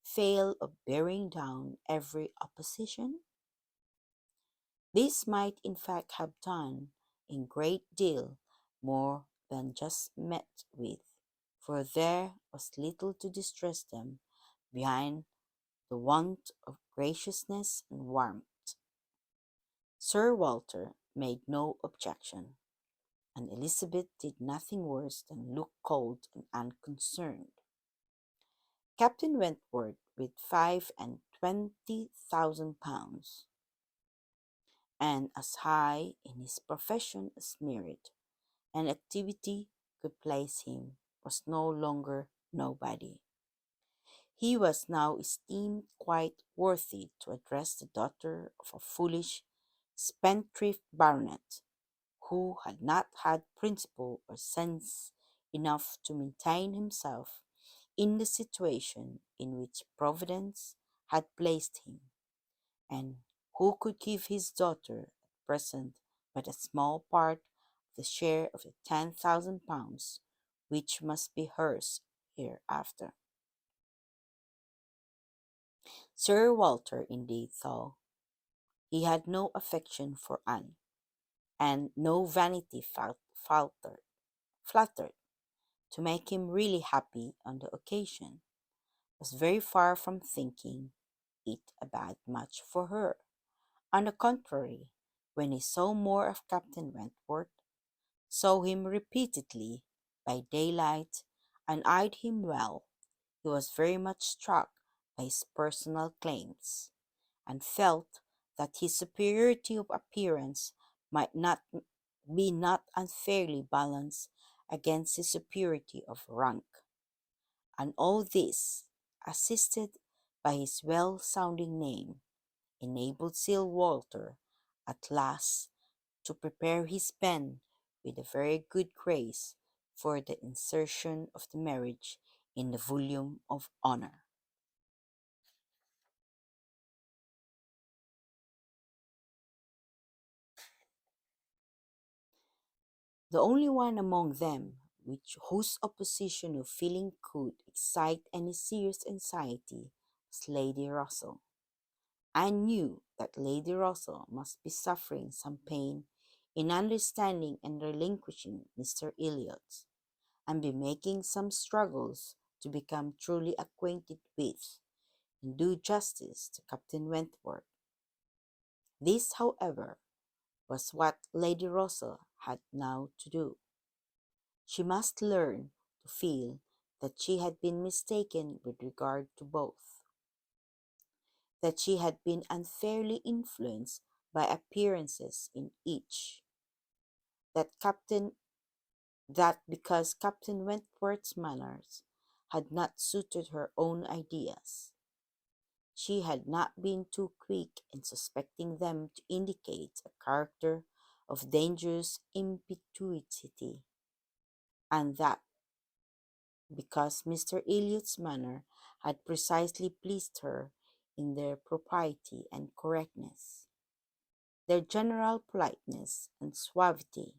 fail of bearing down every opposition? This might in fact have done a great deal more than just met with, for there was little to distress them behind the want of graciousness and warmth. Sir Walter made no objection, and Elizabeth did nothing worse than look cold and unconcerned. Captain Wentworth, with 25,000 pounds, and as high in his profession as merit and activity could place him, was no longer nobody. He was now esteemed quite worthy to address the daughter of a foolish spendthrift baronet, who had not had principle or sense enough to maintain himself in the situation in which Providence had placed him, and who could give his daughter at present but a small part of the share of the 10,000 pounds which must be hers hereafter. Sir Walter indeed thought he had no affection for Anne, and no vanity flattered to make him really happy on the occasion, was very far from thinking it a bad match for her. On the contrary, when he saw more of Captain Wentworth, saw him repeatedly by daylight, and eyed him well, he was very much struck by his personal claims, and felt that his superiority of appearance might not be not unfairly balanced against his superiority of rank. And all this, assisted by his well sounding name, enabled Sir Walter at last to prepare his pen with a very good grace for the insertion of the marriage in the volume of honor. The only one among them whose opposition of feeling could excite any serious anxiety was Lady Russell. I knew that Lady Russell must be suffering some pain in understanding and relinquishing Mr. Elliot, and be making some struggles to become truly acquainted with and do justice to Captain Wentworth. This, however, was what Lady Russell had now to do. She must learn to feel that she had been mistaken with regard to both, that she had been unfairly influenced by appearances in each, that Captain that because Captain Wentworth's manners had not suited her own ideas, she had not been too quick in suspecting them to indicate a character of dangerous impetuosity, and that because Mr. Elliot's manner had precisely pleased her in their propriety and correctness, their general politeness and suavity,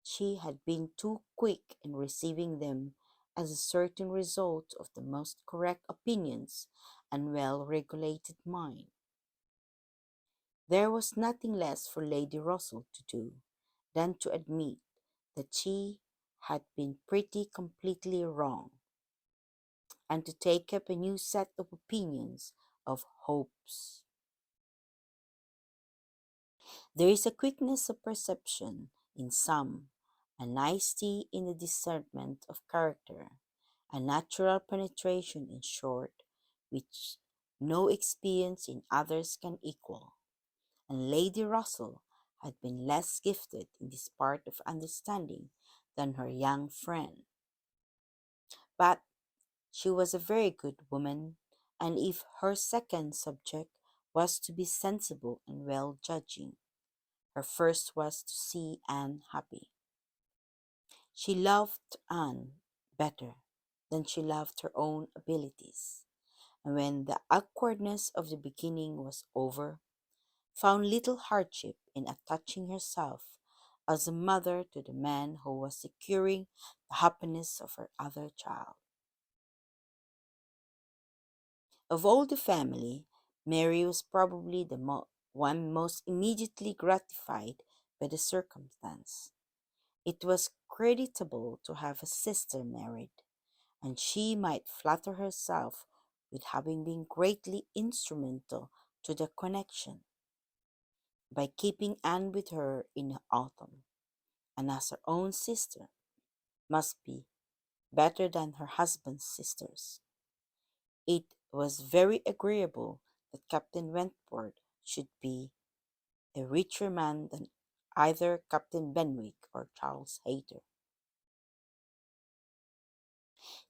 she had been too quick in receiving them as a certain result of the most correct opinions and well regulated mind. There was nothing less for Lady Russell to do than to admit that she had been pretty completely wrong, and to take up a new set of opinions, of hopes. There is a quickness of perception in some, a nicety in the discernment of character, a natural penetration, in short, which no experience in others can equal, and Lady Russell had been less gifted in this part of understanding than her young friend. But she was a very good woman, and if her second subject was to be sensible and well judging, her first was to see Anne happy. She loved Anne better than she loved her own abilities, and when the awkwardness of the beginning was over, found little hardship in attaching herself as a mother to the man who was securing the happiness of her other child. Of all the family, Mary was probably the one most immediately gratified by the circumstance. It was creditable to have a sister married, and she might flatter herself with having been greatly instrumental to the connection, by keeping Anne with her in the autumn, and as her own sister must be better than her husband's sisters. It was very agreeable that Captain Wentworth should be a richer man than either Captain Benwick or Charles Hayter.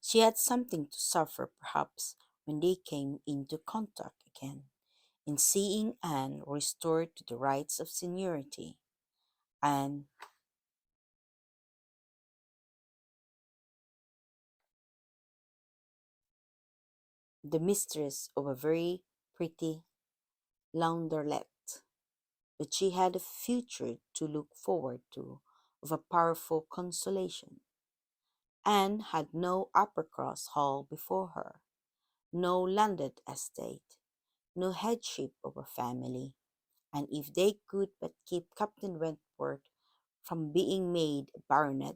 She had something to suffer, perhaps, when they came into contact again, in seeing Anne restored to the rights of seniority, and the mistress of a very pretty laundrette. But she had a future to look forward to of a powerful consolation. Anne had no Uppercross Hall before her, no landed estate, no headship of a family, and if they could but keep Captain Wentworth from being made a baronet,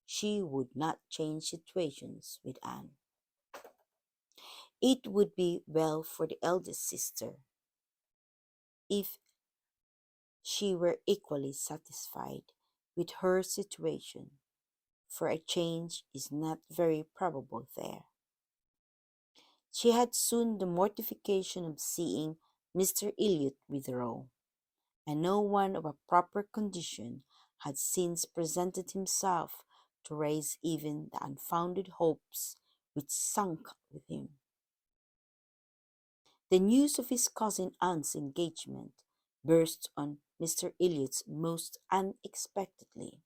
she would not change situations with Anne. It would be well for the eldest sister if she were equally satisfied with her situation, for a change is not very probable there. She had soon the mortification of seeing Mr. Elliot withdraw, and no one of a proper condition had since presented himself to raise even the unfounded hopes which sunk with him. The news of his cousin Anne's engagement burst on Mr. Elliot's most unexpectedly.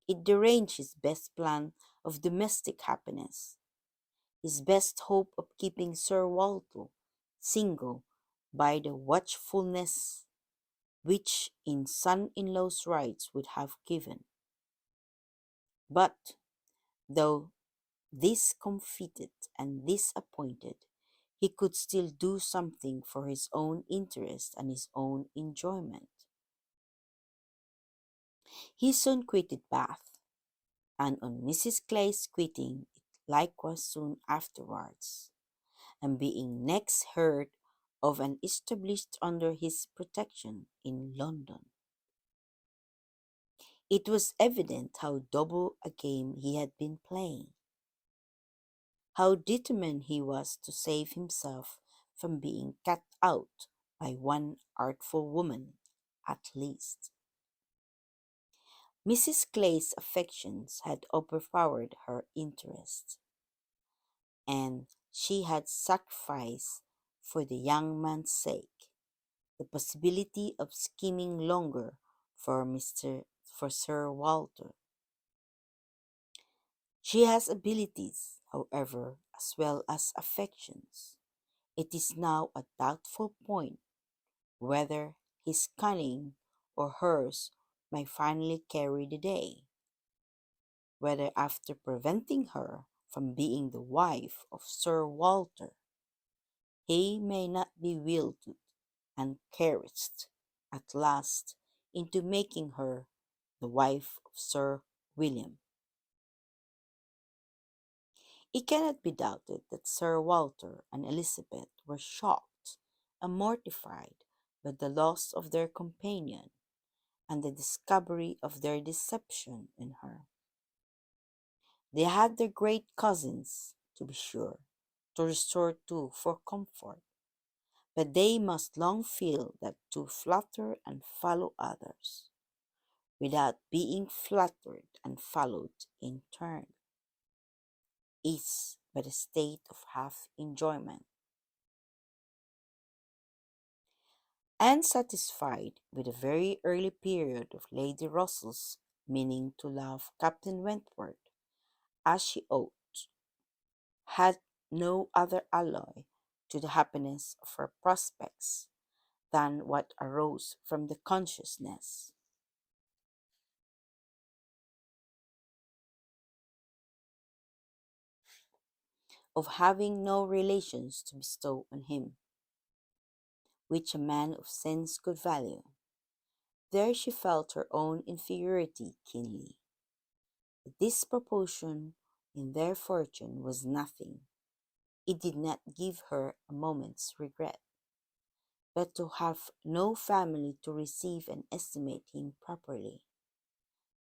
It deranged his best plan of domestic happiness, his best hope of keeping Sir Walter single by the watchfulness which in son-in-law's rights would have given. But though discomfited and disappointed, he could still do something for his own interest and his own enjoyment. He soon quitted Bath, and on Mrs. Clay's quitting it likewise soon afterwards, and being next heard of an established under his protection in London. It was evident how double a game he had been playing, how determined he was to save himself from being cut out by one artful woman, at least. Mrs. Clay's affections had overpowered her interest, and she had sacrificed, for the young man's sake, the possibility of scheming longer for Sir Walter. She has abilities, however, as well as affections. It is now a doubtful point whether his cunning or hers may finally carry the day, whether after preventing her from being the wife of Sir Walter, he may not be wielded and coerced at last into making her the wife of Sir William. It cannot be doubted that Sir Walter and Elizabeth were shocked and mortified by the loss of their companion and the discovery of their deception in her. They had their great cousins, to be sure, to resort to for comfort, but they must long feel that to flatter and follow others, without being flattered and followed in turn, is but a state of half enjoyment. Unsatisfied with the very early period of Lady Russell's meaning to love Captain Wentworth as she ought, had no other alloy to the happiness of her prospects than what arose from the consciousness of having no relations to bestow on him, which a man of sense could value. There she felt her own inferiority keenly. The disproportion in their fortune was nothing. It did not give her a moment's regret. But to have no family to receive and estimate him properly,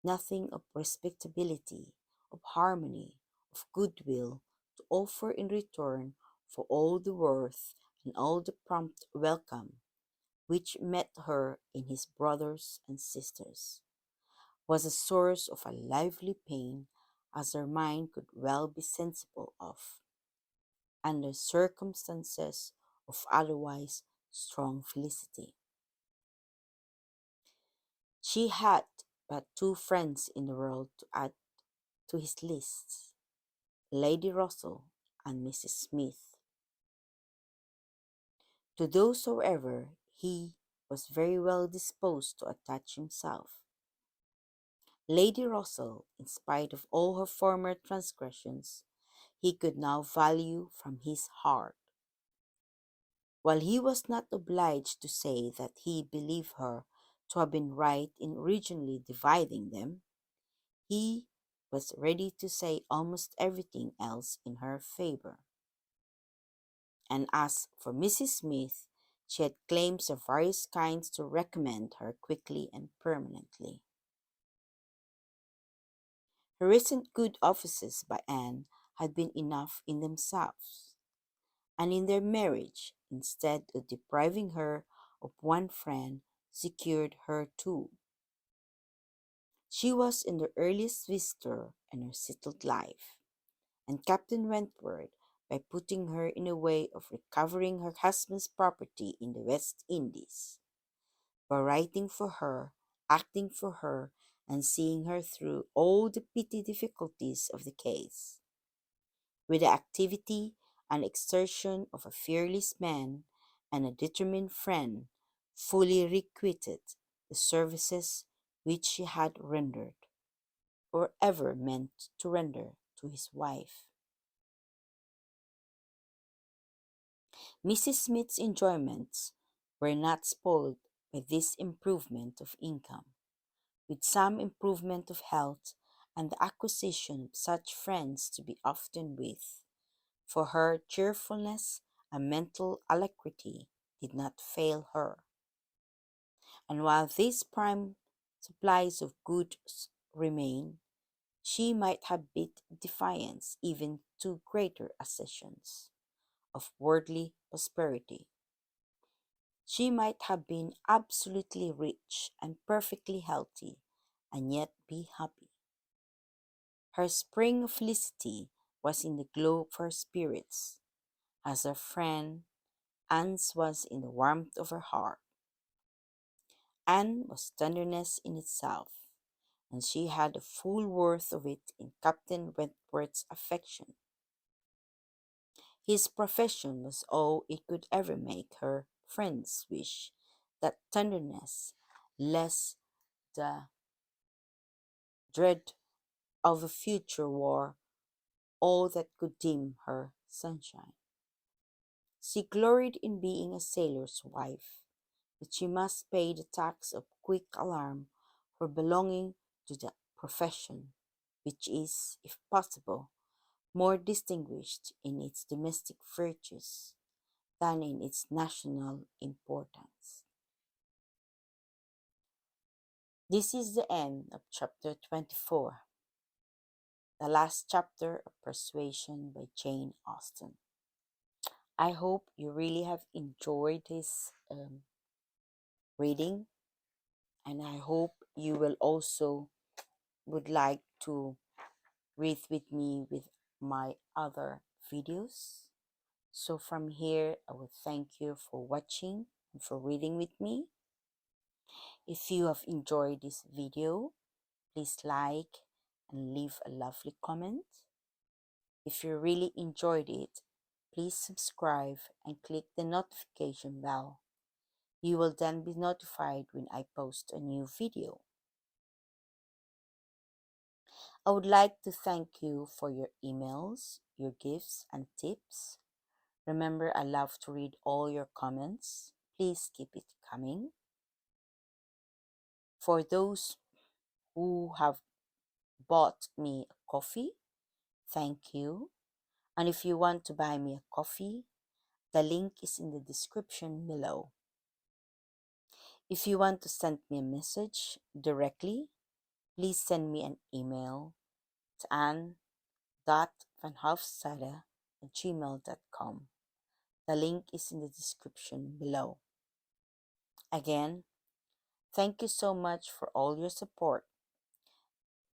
nothing of respectability, of harmony, of goodwill to offer in return for all the worth and all the prompt welcome which met her in his brothers and sisters, was a source of a lively pain as her mind could well be sensible of, under circumstances of otherwise strong felicity. She had but two friends in the world to add to his list, Lady Russell and Mrs. Smith. To those, however, he was very well disposed to attach himself. Lady Russell, in spite of all her former transgressions, he could now value from his heart. While he was not obliged to say that he believed her to have been right in originally dividing them, he was ready to say almost everything else in her favor. And as for Mrs. Smith, she had claims of various kinds to recommend her quickly and permanently. Her recent good offices by Anne had been enough in themselves, and in their marriage, instead of depriving her of one friend, secured her two. She was in the earliest visitor in her settled life, and Captain Wentworth, by putting her in a way of recovering her husband's property in the West Indies, by writing for her, acting for her, and seeing her through all the petty difficulties of the case, with the activity and exertion of a fearless man and a determined friend, fully requited the services which she had rendered, or ever meant to render, to his wife. Mrs. Smith's enjoyments were not spoiled by this improvement of income, with some improvement of health and the acquisition of such friends to be often with, for her cheerfulness and mental alacrity, did not fail her. And while these prime supplies of goods remain, she might have bid defiance even to greater accessions of worldly prosperity. She might have been absolutely rich and perfectly healthy, and yet be happy. Her spring of felicity was in the glow of her spirits, as her friend Anne's was in the warmth of her heart. Anne was tenderness in itself, and she had the full worth of it in Captain Wentworth's affection. His profession was all it could ever make her friends wish that tenderness, less the dread of a future war, all that could dim her sunshine. She gloried in being a sailor's wife, but she must pay the tax of quick alarm for belonging to the profession, which is, if possible, more distinguished in its domestic virtues than in its national importance. This is the end of chapter 24, the last chapter of Persuasion by Jane Austen. I hope you really have enjoyed this reading, and I hope you will also would like to read with me with my other videos. So from here, I will thank you for watching and for reading with me. If you have enjoyed this video, please like and leave a lovely comment. If you really enjoyed it, please subscribe and click the notification bell. You will then be notified when I post a new video. I would like to thank you for your emails, your gifts, and tips. Remember, I love to read all your comments. Please keep it coming. For those who have bought me a coffee, thank you. And if you want to buy me a coffee, the link is in the description below. If you want to send me a message directly, please send me an email to ann.vanhalfside@gmail.com. The link is in the description below. Again, thank you so much for all your support.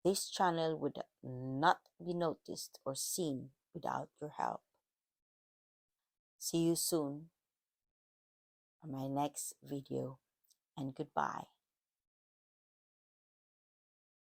This channel would not be noticed or seen without your help. See you soon on my next video, and goodbye.